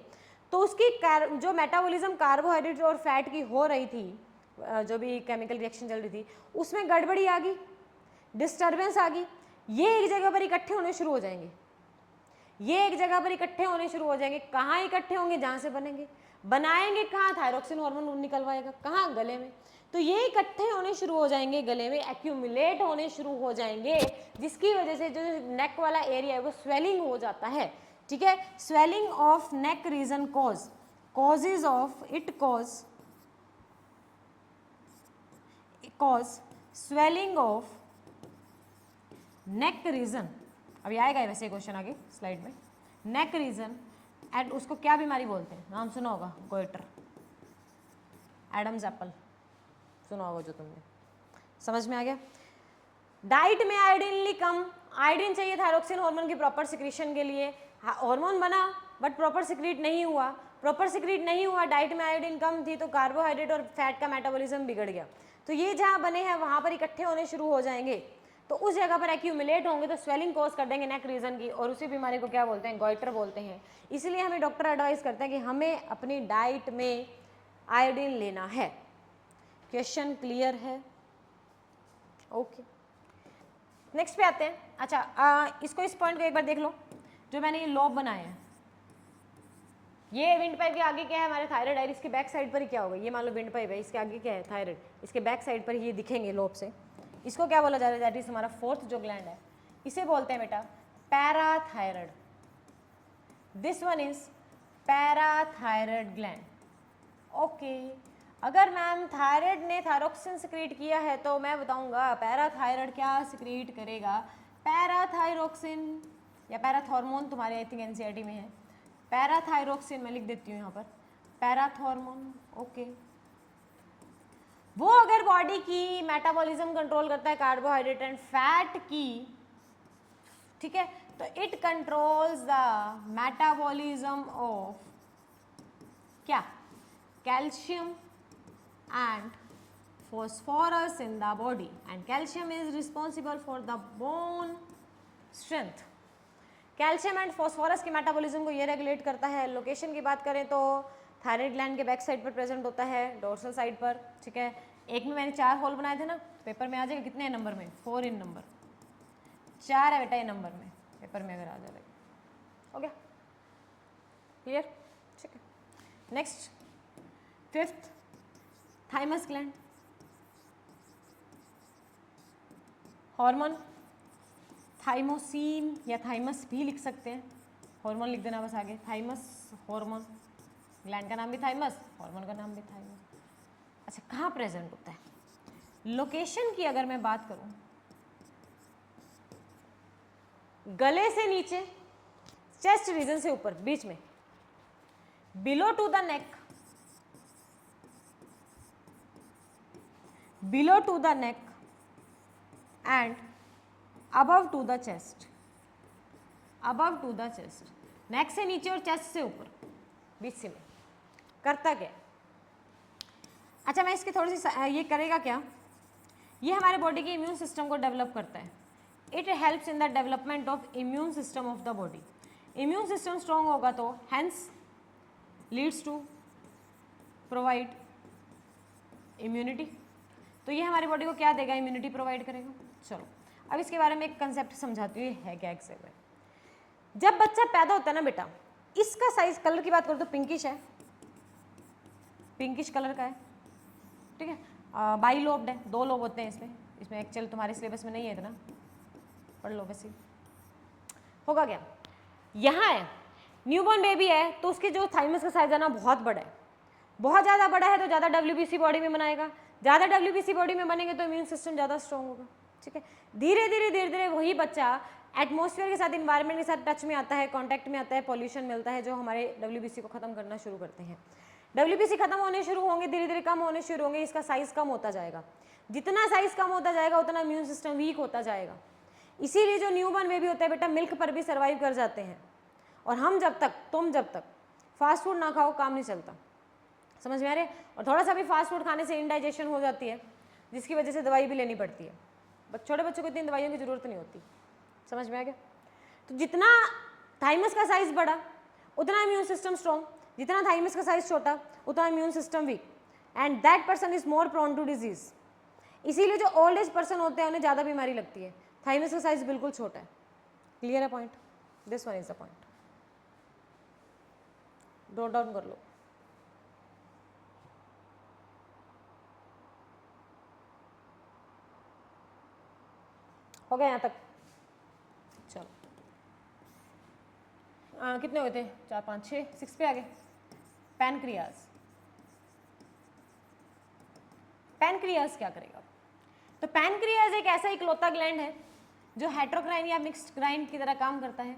तो उसकी जो मेटाबॉलिज्म कार्बोहाइड्रेट और फैट की हो रही थी, जो भी केमिकल रिएक्शन चल रही थी, उसमें गड़बड़ी आ गई, डिस्टर्बेंस आ गई। ये एक जगह पर इकट्ठे होने शुरू हो जाएंगे, कहाँ इकट्ठे होंगे, जहाँ से बनाएंगे कहाँ, थायरोक्सिन हार्मोन निकलवाएगा कहाँ, गले में। तो ये इकट्ठे होने शुरू हो जाएंगे, गले में एक्यूमुलेट होने शुरू हो जाएंगे, जिसकी वजह से जो नेक वाला एरिया है वो स्वेलिंग हो जाता है, ठीक है। Swelling of neck region causes swelling of neck region। अभी आएगा वैसे क्वेश्चन आगे स्लाइड में, नेक रीजन एंड उसको क्या बीमारी बोलते हैं, नाम सुना होगा, गोइटर, एडम्स एप्पल सुना होगा जो तुमने, समझ में आ गया। डाइट में आयोडीन कम, आयोडीन चाहिए थायरोक्सिन हार्मोन की प्रॉपर सिक्रीशन के लिए, हार्मोन बना बट प्रॉपर सिक्रीट नहीं हुआ, डाइट में आयोडीन कम थी तो कार्बोहाइड्रेट और फैट का मेटाबॉलिज्म बिगड़ गया। तो ये जहाँ बने हैं वहाँ पर इकट्ठे होने शुरू हो जाएंगे, तो उस जगह पर एक्यूमुलेट होंगे तो स्वेलिंग कॉज कर देंगे नेक रीजन की, और उसी बीमारी को क्या बोलते हैं, गोइटर बोलते हैं। इसलिए हमें डॉक्टर एडवाइस करते हैं कि हमें अपनी डाइट में आयोडीन लेना है। क्वेश्चन क्लियर है, ओके। नेक्स्ट पे आते हैं। अच्छा इसको, इस पॉइंट को एक बार देख लो, जो मैंने ये लॉब बनाया है, ये विंड पाइप के आगे क्या है, हमारे थायराइड है, इसके बैक साइड पर ही क्या होगा, ये मान लो विंड पाइप है, इसके आगे क्या है, थायराइड, इसके बैक साइड पर ये दिखेंगे लॉब से। इसको क्या बोला जा रहा है, दैट इज हमारा फोर्थ जो ग्लैंड है, इसे बोलते हैं बेटा parathyroid. This one is parathyroid gland, okay. अगर मैम थायराइड ने थायरोक्सिन सिक्रीट किया है तो मैं बताऊंगा पैराथायराइड क्या सिक्रीट करेगा, पैराथायरोक्सिन या पैराथॉर्मोन, तुम्हारे आई थिंक एनसीईआरटी में है, पैराथायरोक्सिन मैं लिख देती हूँ यहाँ पर, पैराथॉर्मोन, ओके। वो अगर बॉडी की मेटाबॉलिज्म कंट्रोल करता है कार्बोहाइड्रेट एंड फैट की, ठीक है, तो it controls the metabolism of क्या, calcium and phosphorus in the body, and calcium is responsible for the bone strength। Calcium and phosphorus के मेटाबॉलिज्म को ये रेगुलेट करता है। लोकेशन की बात करें तो थायराइड ग्लैंड के बैक साइड पर प्रेजेंट होता है, डोर्सल साइड पर, ठीक है। एक में मैंने 4 होल बनाए थे ना, पेपर में आ जाएगा कितने नंबर में, 4 इन नंबर, 4 है बेटा ये नंबर में, पेपर में अगर आ जाएगा, हो गया क्लियर, ठीक है। Next fifth, thymus gland, hormone thymosin या थाइमस भी लिख सकते हैं, हार्मोन लिख देना बस आगे, थाइमस हार्मोन, ग्लैंड का नाम भी थाइमस, हार्मोन का नाम भी थाइमस। अच्छा कहाँ प्रेजेंट होता है, लोकेशन की अगर मैं बात करूं, गले से नीचे, चेस्ट रीजन से ऊपर, बीच में, below to the neck, below to the neck and above to the chest, above to the chest, neck से नीचे और चेस्ट से ऊपर, बीच में करता क्या? अच्छा, मैं इसकी थोड़ी सी ये करेगा क्या, ये हमारे बॉडी के इम्यून सिस्टम को डेवलप करता है। It helps in the development of immune system of the body. Immune system strong होगा तो hence leads to provide immunity. तो ये हमारी बॉडी को क्या देगा? इम्यूनिटी प्रोवाइड करेगा। चलो अब इसके बारे में एक कंसेप्ट समझाती हूँ, है क्या एक्सैक्ट। जब बच्चा पैदा होता है ना बेटा, इसका साइज, कलर की बात करो तो पिंकिश है, पिंकिश कलर का है, ठीक है। बाई लोब्ड है, 2 लोब होते हैं इसमें, इसमें एक्चुअल तुम्हारे सिलेबस में नहीं है इतना, पढ़ लो वैसे। होगा क्या, यहाँ है न्यूबॉर्न बेबी है तो उसके जो थाइमस का साइज है ना बहुत बड़ा है, बहुत ज़्यादा बड़ा है तो ज़्यादा WBC बॉडी में बनाएगा, ज़्यादा WBC बॉडी में बनेंगे तो इम्यून सिस्टम ज़्यादा स्ट्रॉन्ग होगा, ठीक है। धीरे धीरे वही बच्चा एटमॉस्फेयर के साथ, इन्वायरमेंट के साथ टच में आता है, कॉन्टैक्ट में आता है, पॉल्यूशन मिलता है जो हमारे WBC को ख़त्म करना शुरू करते हैं। WBC खत्म होने शुरू होंगे, धीरे धीरे कम होने शुरू होंगे, इसका साइज कम होता जाएगा। जितना साइज कम होता जाएगा उतना इम्यून सिस्टम वीक होता जाएगा। इसीलिए जो न्यूबॉर्न बेबी होता है बेटा, मिल्क पर भी सर्वाइव कर जाते हैं। और हम जब तक, तुम जब तक फास्ट फूड ना खाओ काम नहीं चलता, समझ में आ रहे? और थोड़ा सा भी फास्ट फूड खाने से इंडाइजेशन हो जाती है, जिसकी वजह से दवाई भी लेनी पड़ती है। छोटे बच्चों को इतनी दवाइयों की जरूरत नहीं होती, समझ में आ गया? तो जितना थाइमस का साइज बड़ा उतना इम्यून सिस्टम स्ट्रॉन्ग, जितना थाइमस का साइज छोटा उतना immune system weak, and that person is more prone to disease. इसीलिए जो ओल्ड एज पर्सन होते हैं उन्हें ज़्यादा बीमारी लगती है, थाइमस का साइज बिल्कुल छोटा है। क्लियर है point? This one is the point, note down कर लो। हो गया यहाँ तक? चलो कितने हो गए थे? 4 5 6 6 पे आ गए। पैनक्रियाज, पैनक्रियाज क्या करेगा? तो पैनक्रियाज एक ऐसा इकलौता ग्लैंड है जो हेट्रोक्राइन या मिक्स्ड ग्लैंड की तरह काम करता है।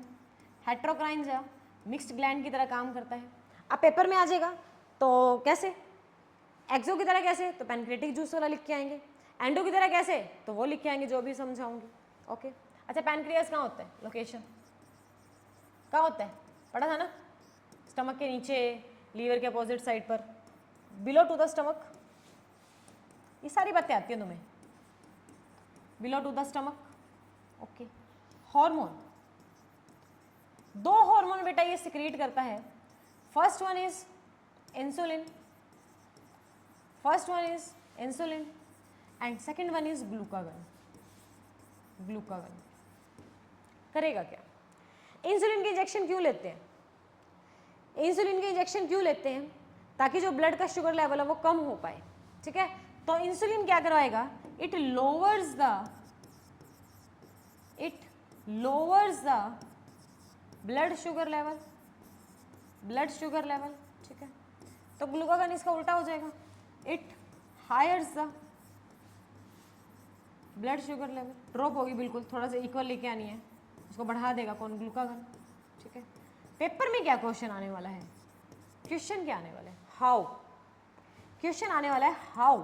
हेट्रोक्राइन या मिक्स्ड ग्लैंड की तरह काम करता है। अब पेपर में आ जाएगा तो कैसे, एक्सो की तरह कैसे, तो पैनक्रियाटिक जूस वाला लिख के आएंगे। एंडो की तरह कैसे, तो वो लिख के आएंगे जो भी समझाऊंगी। ओके अच्छा, पैनक्रियाज कहाँ होता है? लोकेशन कहाँ होता है? पढ़ा था ना, स्टमक के नीचे, लीवर के अपोजिट साइड पर, बिलो टू द स्टमक। ये सारी बातें आती हैं तुम्हें, below to the stomach. Okay, hormone, 2 hormone बेटा ये सिक्रीट करता है। First one is insulin, first one is insulin and second one is glucagon. Glucagon करेगा क्या? इंसुलिन के इंजेक्शन क्यों लेते हैं? इंसुलिन के इंजेक्शन क्यों लेते हैं? ताकि जो ब्लड का शुगर लेवल है वो कम हो पाए, ठीक है। तो इंसुलिन क्या करवाएगा? It lowers the blood sugar level, blood sugar level, ठीक है। तो ग्लूकागन इसका उल्टा हो जाएगा, it highers the blood sugar level. Drop होगी बिल्कुल, थोड़ा सा इक्वल लेके आनी है, उसको बढ़ा देगा कौन? ग्लूकागन, ठीक है। पेपर में क्या क्वेश्चन आने वाला है? क्वेश्चन क्या आने वाला है? हाउ। क्वेश्चन आने वाला है हाउ,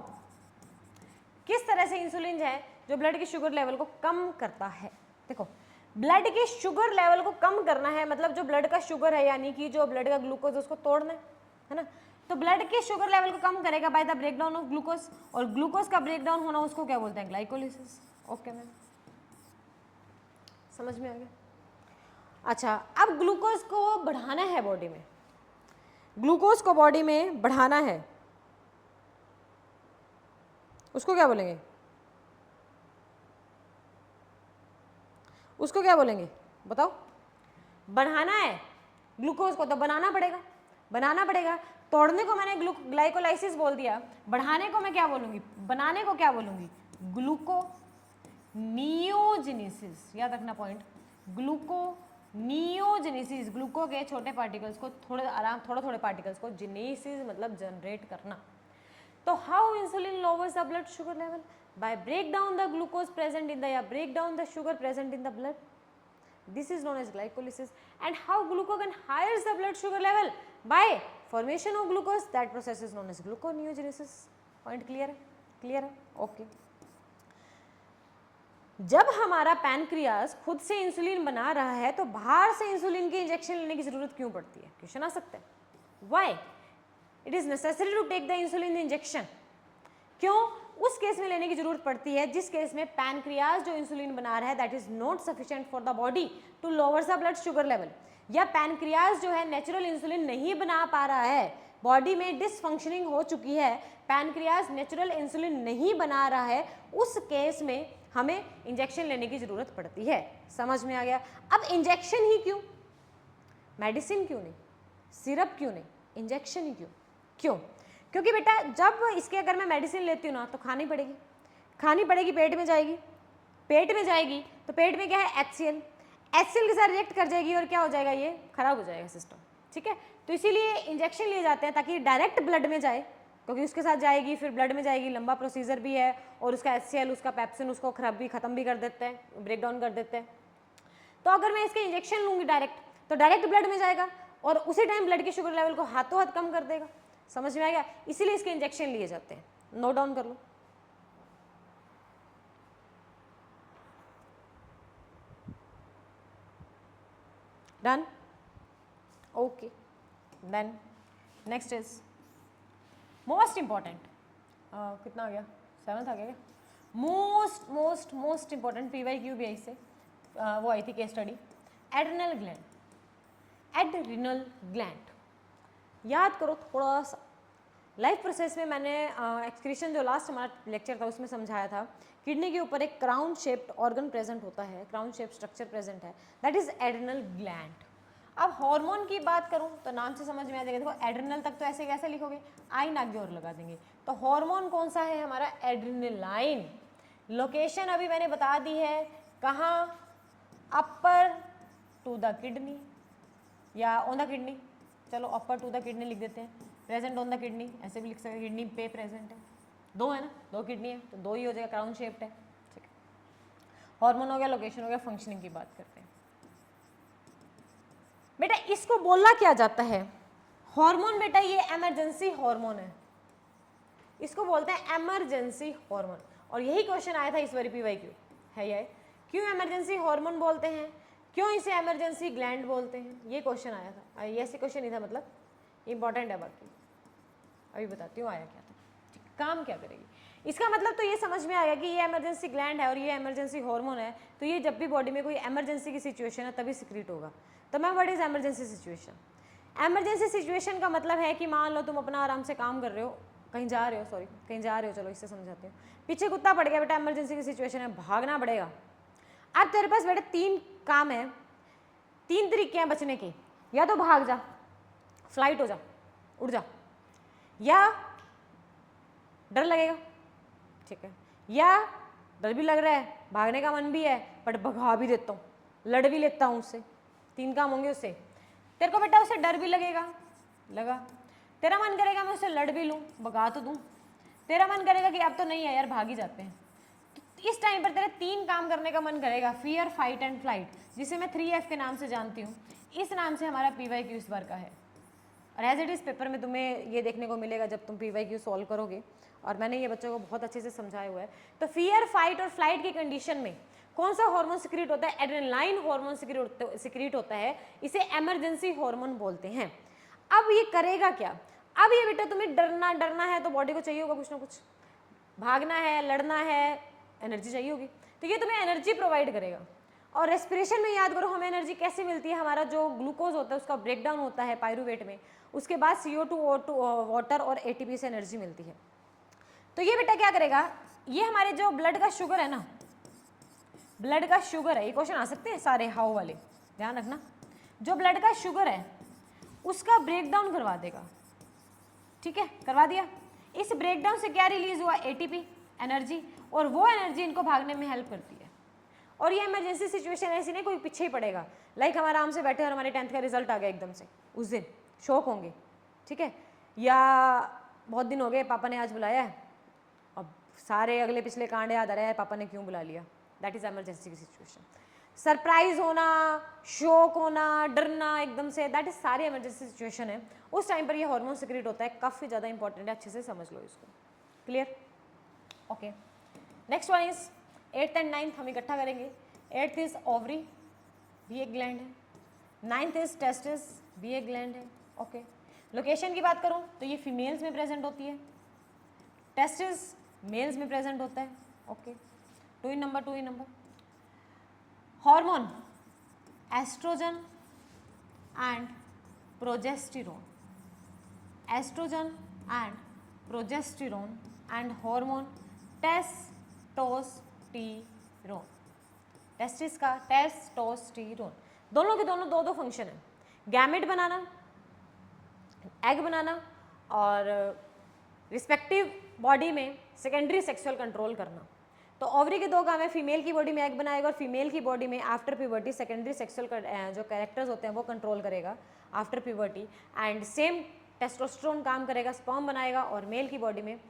किस तरह से इंसुलिन जो है जो ब्लड की शुगर लेवल को कम करता है। देखो, ब्लड के शुगर लेवल को कम करना है, मतलब जो ब्लड का शुगर है यानी कि जो ब्लड का ग्लूकोज उसको तोड़ना है ना। तो ब्लड के शुगर लेवल को कम करेगा by the breakdown of glucose, और ग्लूकोज का ब्रेकडाउन होना उसको क्या बोलते हैं? ग्लाइकोलिसिस। ओके मैम, समझ में आ गया? अच्छा, अब ग्लूकोज को बढ़ाना है बॉडी में, ग्लूकोज को बॉडी में बढ़ाना है, उसको क्या बोलेंगे? उसको क्या बोलेंगे बताओ? बढ़ाना है ग्लूकोज को तो बनाना पड़ेगा, बनाना पड़ेगा। तोड़ने को मैंने ग्लाइकोलाइसिस बोल दिया, बढ़ाने को मैं क्या बोलूंगी? बनाने को क्या बोलूंगी? ग्लूकोनियोजेनेसिस। याद रखना पॉइंट, ग्लूकोनियोजेनेसिस। ग्लूको के छोटे पार्टिकल्स को थोड़े पार्टिकल्स को, जेनेसिस मतलब जनरेट करना। तो how insulin louvers the blood sugar level? by break down the glucose present in the, या break down the sugar present in the blood. This is known as glycolysis. And how glucagon higher the blood sugar level? By formation of glucose, that process is known as gluconeogenesis. Point clear है? Clear है, okay. जब हमारा pancreas खुद से insulin बना रहा है तो बाहर से इंसुलिन की इंजेक्शन लेने की जरूरत क्यों पड़ती है? क्वेश्चन आ सकता है, why it is necessary to take the insulin injection? क्यों उस केस में लेने की जरूरत पड़ती है जिस केस में पैनक्रियाज जो इंसुलिन बना रहा है that is not sufficient for the body to lower the blood sugar level, या पैनक्रियाज जो है नेचुरल इंसुलिन नहीं बना पा रहा है, बॉडी में डिसफंक्शनिंग हो चुकी है, पैनक्रियाज नेचुरल इंसुलिन नहीं बना रहा है, उस केस में हमें इंजेक्शन लेने की जरूरत पड़ती है। समझ में आ गया? अब इंजेक्शन ही क्यों, मेडिसिन क्यों नहीं, सिरप क्यों नहीं, इंजेक्शन ही क्यों? क्यों? क्योंकि बेटा जब इसके अगर मैं मेडिसिन लेती हूँ ना तो खानी पड़ेगी, खानी पड़ेगी, पेट में जाएगी, पेट में जाएगी तो पेट में क्या है, HCl, HCl के साथ रिएक्ट कर जाएगी और क्या हो जाएगा, ये खराब हो जाएगा सिस्टम, ठीक है। तो इसीलिए इंजेक्शन लिए जाते हैं ताकि डायरेक्ट ब्लड में जाए, क्योंकि उसके साथ जाएगी फिर ब्लड में जाएगी, लंबा प्रोसीजर भी है, और उसका HCl, उसका पेप्सिन उसको खत्म भी कर देते हैं, ब्रेक डाउन कर देते हैं। तो अगर मैं इसके इंजेक्शन लूँगी डायरेक्ट तो डायरेक्ट ब्लड में जाएगा और उसी टाइम ब्लड की शुगर लेवल को हाथों हाथ कम कर देगा। समझ में आ गया? इसीलिए इसके इंजेक्शन लिए जाते हैं। नोट डाउन कर लो। Done, okay. Then next is most important, कितना आ गया, 7th आ गया क्या? मोस्ट इंपॉर्टेंट PYQ भी ऐसे वो आई थी case study, adrenal gland. Adrenal gland याद करो थोड़ा सा, लाइफ प्रोसेस में मैंने एक्सक्रीशन जो लास्ट हमारा लेक्चर था उसमें समझाया था, किडनी के ऊपर एक क्राउन शेप्ड ऑर्गन प्रेजेंट होता है, क्राउन शेप्ड स्ट्रक्चर प्रेजेंट है, दैट इज एड्रिनल ग्लैंड। अब हार्मोन की बात करूं तो नाम से समझ में आ जाएगा, देखो एड्रिनल तक तो ऐसे कैसे लिखोगे, आई आगे और लगा देंगे, तो हार्मोन कौन सा है हमारा, एड्रिनलाइन। लोकेशन अभी मैंने बता दी है, कहाँ, अपर टू द किडनी या ऑन द किडनी, चलो अपर टू द किडनी लिख देते हैं, प्रेजेंट ऑन द किडनी ऐसे भी लिख सकते हैं, किडनी पे प्रेजेंट है, दो है ना, दो किडनी है तो दो ही हो जाएगा, क्राउन शेप्ड है, ठीक है। हार्मोन हो गया, लोकेशन हो गया, फंक्शनिंग की बात करते हैं। बेटा इसको बोलना क्या जाता है, हार्मोन, बेटा ये इमरजेंसी हार्मोन है, इसको बोलते हैं इमरजेंसी हार्मोन, और यही क्वेश्चन आया था इस बार PYQ है ये, क्यों इमरजेंसी हार्मोन बोलते हैं, क्यों इसे इमरजेंसी ग्लैंड बोलते हैं, ये क्वेश्चन आया था। ये ऐसे क्वेश्चन नहीं था, मतलब इंपॉर्टेंट है, बाकी अभी बताती हूँ आया क्या था, ठीक, काम क्या करेगी। इसका मतलब तो ये समझ में आ गया कि ये इमरजेंसी ग्लैंड है और ये इमरजेंसी हार्मोन है, तो ये जब भी बॉडी में कोई इमरजेंसी की सिचुएशन है तभी सिक्रीट होगा। तो ma'am what is emergency situation? Emergency situation का मतलब है कि मान लो तुम अपना आराम से काम कर रहे हो, कहीं जा रहे हो, कहीं जा रहे हो, चलो इससे समझाती हूँ, पीछे कुत्ता पड़ गया, बेटा इमरजेंसी की सिचुएशन है, भागना पड़ेगा। अब तेरे पास बेटा 3 काम है, 3 तरीके हैं बचने के, या तो भाग जा, फ्लाइट हो जा, उड़ जा, या डर लगेगा, ठीक है, या डर भी लग रहा है, भागने का मन भी है, बट भगा भी देता हूँ, लड़ भी लेता हूँ उससे, 3 काम होंगे उससे। तेरे को बेटा उससे डर भी लगेगा, लगा, तेरा मन करेगा मैं उससे लड़ भी लूँ, भगा तो दूँ, तेरा मन करेगा कि अब तो नहीं है यार, भाग ही जाते हैं। तो इस टाइम पर तेरे 3 काम करने का मन करेगा, फियर, फाइट एंड फ्लाइट, जिसे मैं 3F के नाम से जानती हूँ। इस नाम से हमारा PYQ इस बार का है, और एज इट इज़ पेपर में तुम्हें ये देखने को मिलेगा जब तुम PYQ सॉल्व करोगे, और मैंने ये बच्चों को बहुत अच्छे से समझाया हुआ है। तो फियर, फाइट और फ्लाइट की कंडीशन में कौन सा हार्मोन सिक्रीट होता है, एड्रेनालाइन हार्मोन सिक्रीट होता है, इसे इमरजेंसी हार्मोन बोलते हैं। अब ये करेगा क्या, अब ये बेटा तुम्हें डरना है तो बॉडी को चाहिए होगा कुछ ना कुछ, भागना है, लड़ना है, एनर्जी चाहिए होगी, तो ये तुम्हें एनर्जी प्रोवाइड करेगा। और रेस्पिरेशन में याद करो हमें एनर्जी कैसे मिलती है, हमारा जो ग्लूकोज होता है उसका ब्रेकडाउन होता है पायरूवेट में, उसके बाद CO2 वाटर और ATP से एनर्जी मिलती है। तो ये बेटा क्या करेगा, ये हमारे जो ब्लड का शुगर है ना, ब्लड का शुगर है, ये क्वेश्चन आ सकते हैं सारे हाउ वाले, ध्यान रखना, जो ब्लड का शुगर है उसका ब्रेकडाउन करवा देगा, ठीक है, करवा दिया। इस ब्रेकडाउन से क्या रिलीज हुआ, ATP एनर्जी, और वो एनर्जी इनको भागने में हेल्प करती है। और ये इमरजेंसी सिचुएशन ऐसी नहीं कोई पीछे ही पड़ेगा, लाइक हम आराम से बैठे और हमारे 10th का रिजल्ट आ गया एकदम से, उस दिन शौक होंगे, ठीक है, या बहुत दिन हो गए पापा ने आज बुलाया है, अब सारे अगले पिछले कांड याद आ रहे हैं पापा ने क्यों बुला लिया, दैट इज इमरजेंसी की सिचुएशन। सरप्राइज होना, शॉक होना, डरना एकदम से, दैट इज सारी इमरजेंसी सिचुएशन है, उस टाइम पर ये हार्मोन सिक्रेट होता है, काफ़ी ज़्यादा इंपॉर्टेंट है, अच्छे से समझ लो इसको। Clear? Okay, next one is 8th and 9th हम इकट्ठा करेंगे। 8th इज ओवरी, भी एक ग्लैंड है। 9th इज टेस्टिस, भी एक ग्लैंड है। ओके, लोकेशन की बात करूं तो ये फीमेल्स में प्रेजेंट होती है, टेस्टिस मेल्स में प्रेजेंट होता है। Okay, 2 in number। Hormone oestrogen and progesterone, oestrogen and progesterone and hormone testosterone, testis का टेस्टोस्टेरोन, दोनों के दोनों दो फंक्शन है, गैमेट बनाना, एग बनाना, और रिस्पेक्टिव बॉडी में सेकेंडरी सेक्सुअल कंट्रोल करना। तो ओवरी के दो काम है, फीमेल की बॉडी में एग बनाएगा और फीमेल की बॉडी में आफ्टर प्यूबर्टी सेकेंडरी सेक्सुअल जो कैरेक्टर्स होते हैं वो कंट्रोल करेगा after puberty, and same testosterone काम करेगा, स्पर्म बनाएगा, और मेल की बॉडी में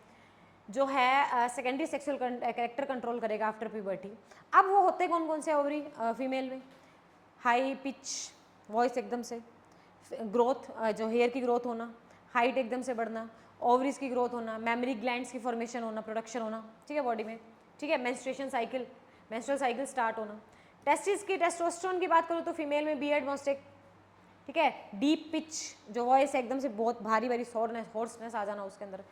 जो है सेकेंडरी सेक्सुअल कैरेक्टर कंट्रोल करेगा आफ्टर प्यूबर्टी। अब वो होते कौन कौन से ओवरी फीमेल में? हाई पिच वॉइस एकदम से, ग्रोथ जो हेयर की ग्रोथ होना, हाइट एकदम से बढ़ना, ओवरीज की ग्रोथ होना, मेमरी ग्लैंड्स की फॉर्मेशन होना, प्रोडक्शन होना, ठीक है, बॉडी में, ठीक है, menstruation cycle, menstrual cycle start होना। टेस्टिस की टेस्टोस्टेरोन की बात करूँ तो फीमेल में बियर्ड मस्टेक, ठीक है, डीप पिच जो वॉइस है एकदम से बहुत भारी भारी हॉर्सनेस आ जाना उसके अंदर,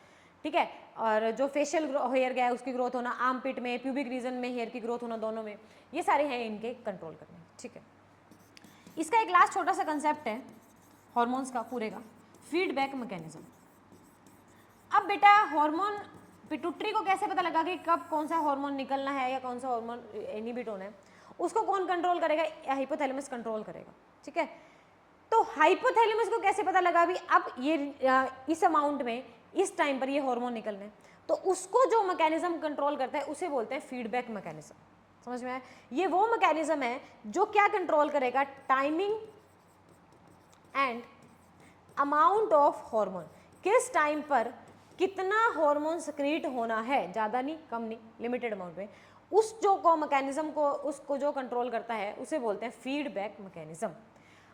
ठीक है, और जो फेशियल हेयर गया है उसकी ग्रोथ होना, आर्म पिट में, प्यूबिक रीजन में हेयर की ग्रोथ होना, दोनों में, ये सारे हैं इनके कंट्रोल करने, ठीक है। इसका एक लास्ट छोटा सा कंसेप्ट है हॉर्मोन्स का पूरे का, फीडबैक मैकेनिज्म। अब बेटा हार्मोन पिट्यूटरी को कैसे पता लगा कि कब कौन सा हार्मोन निकलना है या कौन सा हार्मोन इनहिबिट है, उसको कौन कंट्रोल करेगा? हाइपोथैलेमस कंट्रोल करेगा, ठीक है। तो हाइपोथैलेमस को कैसे पता लगा भी अब ये इस अमाउंट में इस टाइम पर ये हार्मोन निकलने हैं, तो उसको जो मैकेनिज्म कंट्रोल करता है उसे बोलते हैं फीडबैक मैकेनिज्म। समझ में आया? ये वो मैकेनिज्म है जो क्या कंट्रोल करेगा? Timing and amount of hormone, किस टाइम पर कितना हार्मोन सक्रीट होना है, ज़्यादा नहीं कम नहीं, लिमिटेड अमाउंट में, उस जो को मैकेनिज्म को उसको जो कंट्रोल करता है उसे बोलते हैं फीडबैक मैकेनिज्म।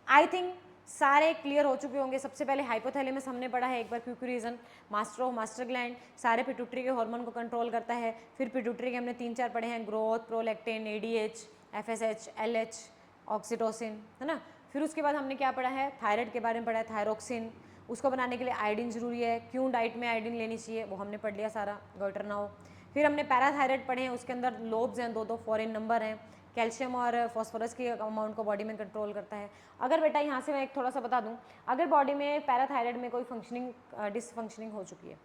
आई थिंक सारे क्लियर हो चुके होंगे। सबसे पहले हाइपोथैलेमस हमने पढ़ा है एक बार, क्योंकि रीजन मास्टर ग्लैंड सारे पिट्यूटरी के हार्मोन को कंट्रोल करता है। फिर पिट्यूटरी के हमने 3-4 पढ़े हैं, growth, prolactin, ADH, FSH, LH, oxytocin, है ना। फिर उसके बाद हमने क्या पढ़ा है? थायराइड के बारे में पढ़ा है, थायरोक्सिन, उसको बनाने के लिए आयोडीन जरूरी है, क्यों डाइट में आयोडीन लेनी चाहिए वो हमने पढ़ लिया सारा, गॉइटर ना हो। फिर हमने पैराथायराइड पढ़े हैं, उसके अंदर लोब्स हैं, 2 फॉरेन नंबर हैं, कैल्शियम और फॉस्फोरस की अमाउंट को बॉडी में कंट्रोल करता है। अगर बेटा यहाँ से मैं एक थोड़ा सा बता दूँ, अगर बॉडी में पैराथायराइड में कोई फंक्शनिंग डिसफंक्शनिंग हो चुकी है,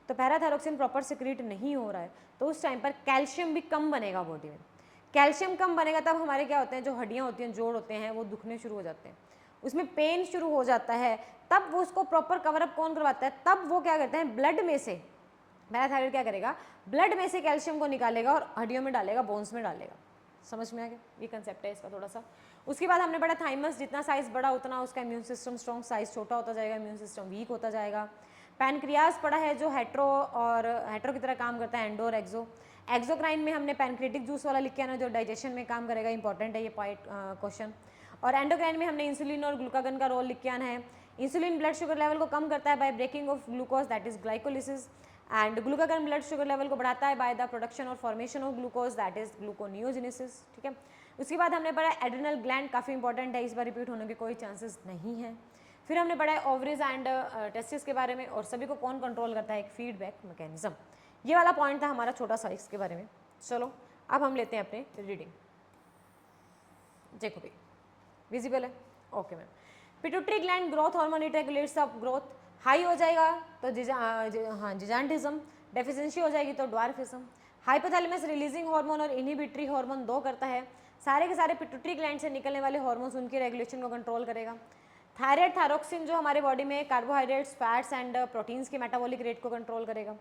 तो पैराथायरोक्सिन प्रॉपर सिक्रीट नहीं हो रहा है, तो उस टाइम पर कैल्शियम भी कम बनेगा बॉडी में। कैल्शियम कम बनेगा तब हमारे क्या होते हैं, जो हड्डियाँ होती हैं, जोड़ होते हैं, वो दुखने शुरू हो जाते हैं, उसमें पेन शुरू हो जाता है। तब वो उसको प्रॉपर कवरअप कौन करवाता है? तब वो क्या करते हैं, ब्लड में से, पैराथायराइड क्या करेगा, ब्लड में से कैल्शियम को निकालेगा और हड्डियों में डालेगा, बोन्स में डालेगा। समझ में आ गया? ये कंसेप्ट है इसका थोड़ा सा। उसके बाद हमने पढ़ा थाइमस, जितना साइज बड़ा उतना उसका इम्यून सिस्टम स्ट्रॉन्ग, साइज छोटा होता जाएगा इम्यून सिस्टम वीक होता जाएगा। पैनक्रियाज पढ़ा है जो हेट्रो की तरह काम करता है, एंडो और एक्सो। एक्सोक्राइन में हमने पैनक्रेटिक जूस वाला लिख के आना जो डाइजेशन में काम करेगा, इंपॉर्टेंट है ये पॉइंट क्वेश्चन। और एंडोक्राइन में हमने इंसुलिन और ग्लूकागन का रोल लिख के आना है। इंसुलिन ब्लड शुगर लेवल को कम करता है by breaking off glucose, that is glycolysis, and glucagon blood sugar level को बढ़ाता है बाय द प्रोडक्शन और formation of glucose, that is gluconeogenesis. ठीक है, उसके बाद हमने पढ़ा एड्रिनल ग्लैंड, काफ़ी इंपॉर्टेंट है, इस बार रिपीट होने के कोई चांसेस नहीं है। फिर हमने पढ़ा है ओवरीज एंड टेस्टिस के बारे में, और सभी को कौन कंट्रोल करता है, एक फीडबैक मैकेनिज्म। ये वाला पॉइंट था हमारा छोटा सा इसके बारे में। चलो अब हम लेते हैं अपने रीडिंग। देखो भाई, विजिबल है? Okay ma'am. Pituitary gland growth hormone, it regulates the growth. High हो जाएगा तो जिजांटिज्म, डेफिशिएंसी हो जाएगी तो ड्वार्फिज्म। हाइपोथैलेमस रिलीजिंग हार्मोन और इनहिबिटरी हार्मोन 2 करता है। सारे के सारे पिट्यूटरी ग्लैंड से निकलने वाले हार्मोन्स उनकी रेगुलेशन को कंट्रोल करेगा। थायराइड, थायरोक्सिन जो हमारे बॉडी में कार्बोहाइड्रेट्स, फैट्स एंड प्रोटीन्स के मेटाबॉलिक रेट को कंट्रोल करेगा।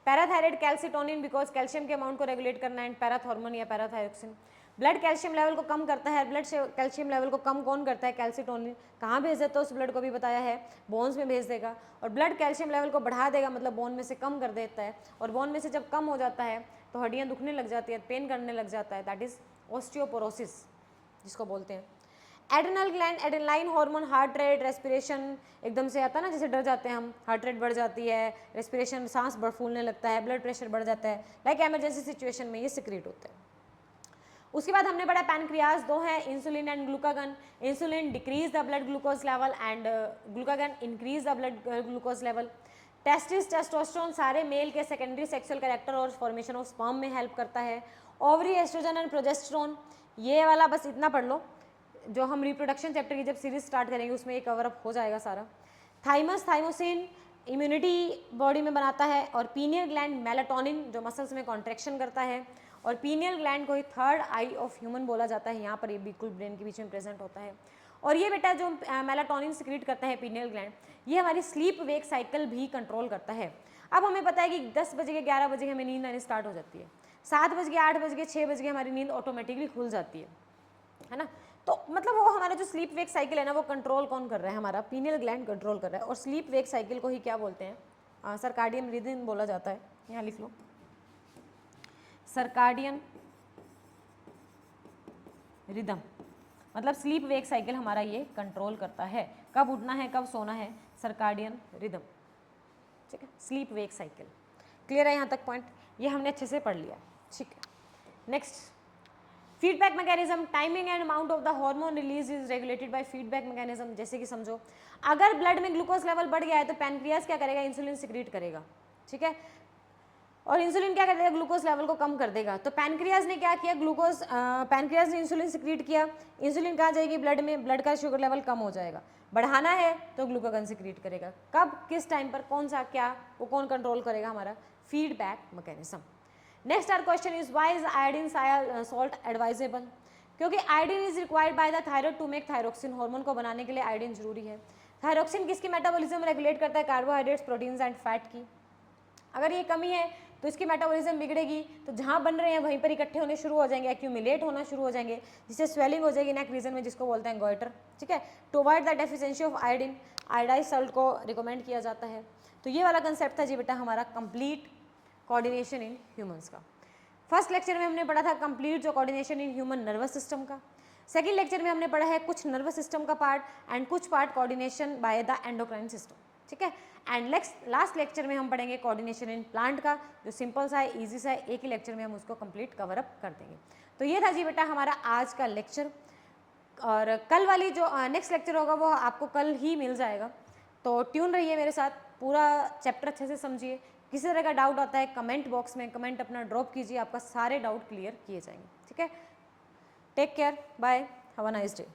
पैराथायराइड कैल्सिटोनिन, बिकॉज कैल्शियम के अमाउंट को रेगुलेट करना, एंड पैराथॉर्मोन या पैराथायरोक्सिन ब्लड कैल्शियम लेवल को कम करता है। ब्लड कैल्शियम लेवल को कम कौन करता है? कैल्सिटोनिन। कहाँ भेज देता है उस ब्लड को भी बताया है, बोन्स में भेज देगा। और ब्लड कैल्शियम लेवल को बढ़ा देगा, मतलब बोन में से कम कर देता है, और बोन में से जब कम हो जाता है तो हड्डियाँ दुखने लग जाती है, पेन करने लग जाता है, दैट इज ऑस्टियोपोरोसिस। जिसको बोलते हैं। Adrenal gland, adrenaline hormone heart rate, respiration एकदम से आता है ना, जैसे डर जाते हैं हम, हार्ट रेट बढ़ जाती है, रेस्पिरेशन सांस फूलने लगता है, ब्लड प्रेशर बढ़ जाता है, लाइक इमरजेंसी सिचुएशन में ये सिक्रेट होते हैं। उसके बाद हमने पढ़ा पैनक्रियाज, दो हैं, insulin and glucagon. Insulin decrease the blood glucose level and glucagon increase the blood glucose level. Testis, testosterone सारे मेल के सेकेंडरी सेक्सुअल कैरेक्टर और फॉर्मेशन ऑफ स्पर्म में हेल्प करता है। ओवरी, एस्ट्रोजन एंड प्रोजेस्टेरोन, ये वाला बस इतना पढ़ लो, जो हम रिप्रोडक्शन चैप्टर की जब सीरीज स्टार्ट करेंगे उसमें ये कवर अप हो जाएगा सारा। थाइमस, थाइमोसिन इम्यूनिटी बॉडी में बनाता है, और पीनियल ग्लैंड मेलाटोनिन जो मसल्स में कॉन्ट्रैक्शन करता है, और पीनियल ग्लैंड को ही थर्ड आई ऑफ ह्यूमन बोला जाता है, यहाँ पर ये बिल्कुल ब्रेन के बीच में प्रेजेंट होता है। और ये बेटा जो मेलाटोनिन सिक्रीट करता है पीनियल ग्लैंड, ये हमारी स्लीप वेक साइकिल भी कंट्रोल करता है। अब हमें पता है कि 10 बजे के 11 बजे हमें नींद आनी स्टार्ट हो जाती है, 7 बज के 8 बज के 6 बज के हमारी नींद ऑटोमेटिकली खुल जाती है ना। तो मतलब वो हमारा जो स्लीप वेक साइकिल है ना, वो कंट्रोल कौन कर रहा है, हमारा पीनियल ग्लैंड कंट्रोल कर रहा है। और स्लीप वेक साइकिल को ही क्या बोलते हैं, सर्काडियन रिदम बोला जाता है, यहाँ लिख लो, सर्काडियन रिदम, मतलब स्लीप वेक साइकिल हमारा ये कंट्रोल करता है, कब उठना है कब सोना है, सर्काडियन रिदम, ठीक है, स्लीप वेक साइकिल। क्लियर है यहाँ तक पॉइंट, ये हमने अच्छे से पढ़ लिया, ठीक है। Next, feedback mechanism, timing and amount of the hormone release is regulated by feedback mechanism. जैसे कि समझो, अगर ब्लड में ग्लूकोज लेवल बढ़ गया है तो पैनक्रियाज क्या करेगा, इंसुलिन सिक्रीट करेगा, ठीक है, और इंसुलिन क्या कर देगा, ग्लूकोज लेवल को कम कर देगा। तो पैनक्रियाज ने क्या किया, पैनक्रियाज ने इंसुलिन सिक्रीट किया, इंसुलिन कहाँ जाएगी, ब्लड में, ब्लड का शुगर लेवल कम हो जाएगा। बढ़ाना है तो ग्लूकागन सिक्रीट करेगा, कब, किस टाइम पर, कौन सा, क्या, वो कौन कंट्रोल करेगा, हमारा feedback mechanism. Next our question is why is iodine salt advisable, क्योंकि iodine is required by the thyroid to make thyroxine, hormone को बनाने के लिए आयोडीन जरूरी है। थायरोक्सिन किसकी मेटाबॉलिज्म रेगुलेट करता है, कार्बोहाइड्रेट्स, प्रोटीन्स एंड फैट की। अगर ये कमी है तो इसकी मेटाबॉलिज्म बिगड़ेगी, तो जहाँ बन रहे हैं वहीं पर इकट्ठे होने शुरू हो जाएंगे, एक्यूमुलेट होना शुरू हो जाएंगे, जिससे स्वेलिंग हो जाएगी नेक रीजन में, जिसको बोलते हैं गोइटर, ठीक है। To avoid the deficiency of iodine, iodise salt को रिकमेंड किया जाता है। तो ये वाला कंसेप्ट था जी बेटा हमारा कंप्लीट कोऑर्डिनेशन इन ह्यूमंस का। फर्स्ट लेक्चर में हमने पढ़ा था कंप्लीट जो coordination in human nervous system का। सेकेंड लेक्चर में हमने पढ़ा है कुछ नर्वस सिस्टम का पार्ट एंड कुछ part coordination by the endocrine system, ठीक है। एंड लास्ट लेक्चर में हम पढ़ेंगे कोऑर्डिनेशन इन प्लांट का, जो सिंपल सा है, इजी सा है, एक ही लेक्चर में हम उसको कंप्लीट कवर अप कर देंगे। तो ये था जी बेटा हमारा आज का लेक्चर, और कल वाली जो नेक्स्ट लेक्चर होगा वो आपको कल ही मिल जाएगा। तो ट्यून रहिए मेरे साथ, पूरा चैप्टर अच्छे से समझिए। किसी तरह का डाउट आता है कमेंट बॉक्स में कमेंट अपना ड्रॉप कीजिए, आपका सारे डाउट क्लियर किए जाएंगे, ठीक है। Take care, bye, have a nice day.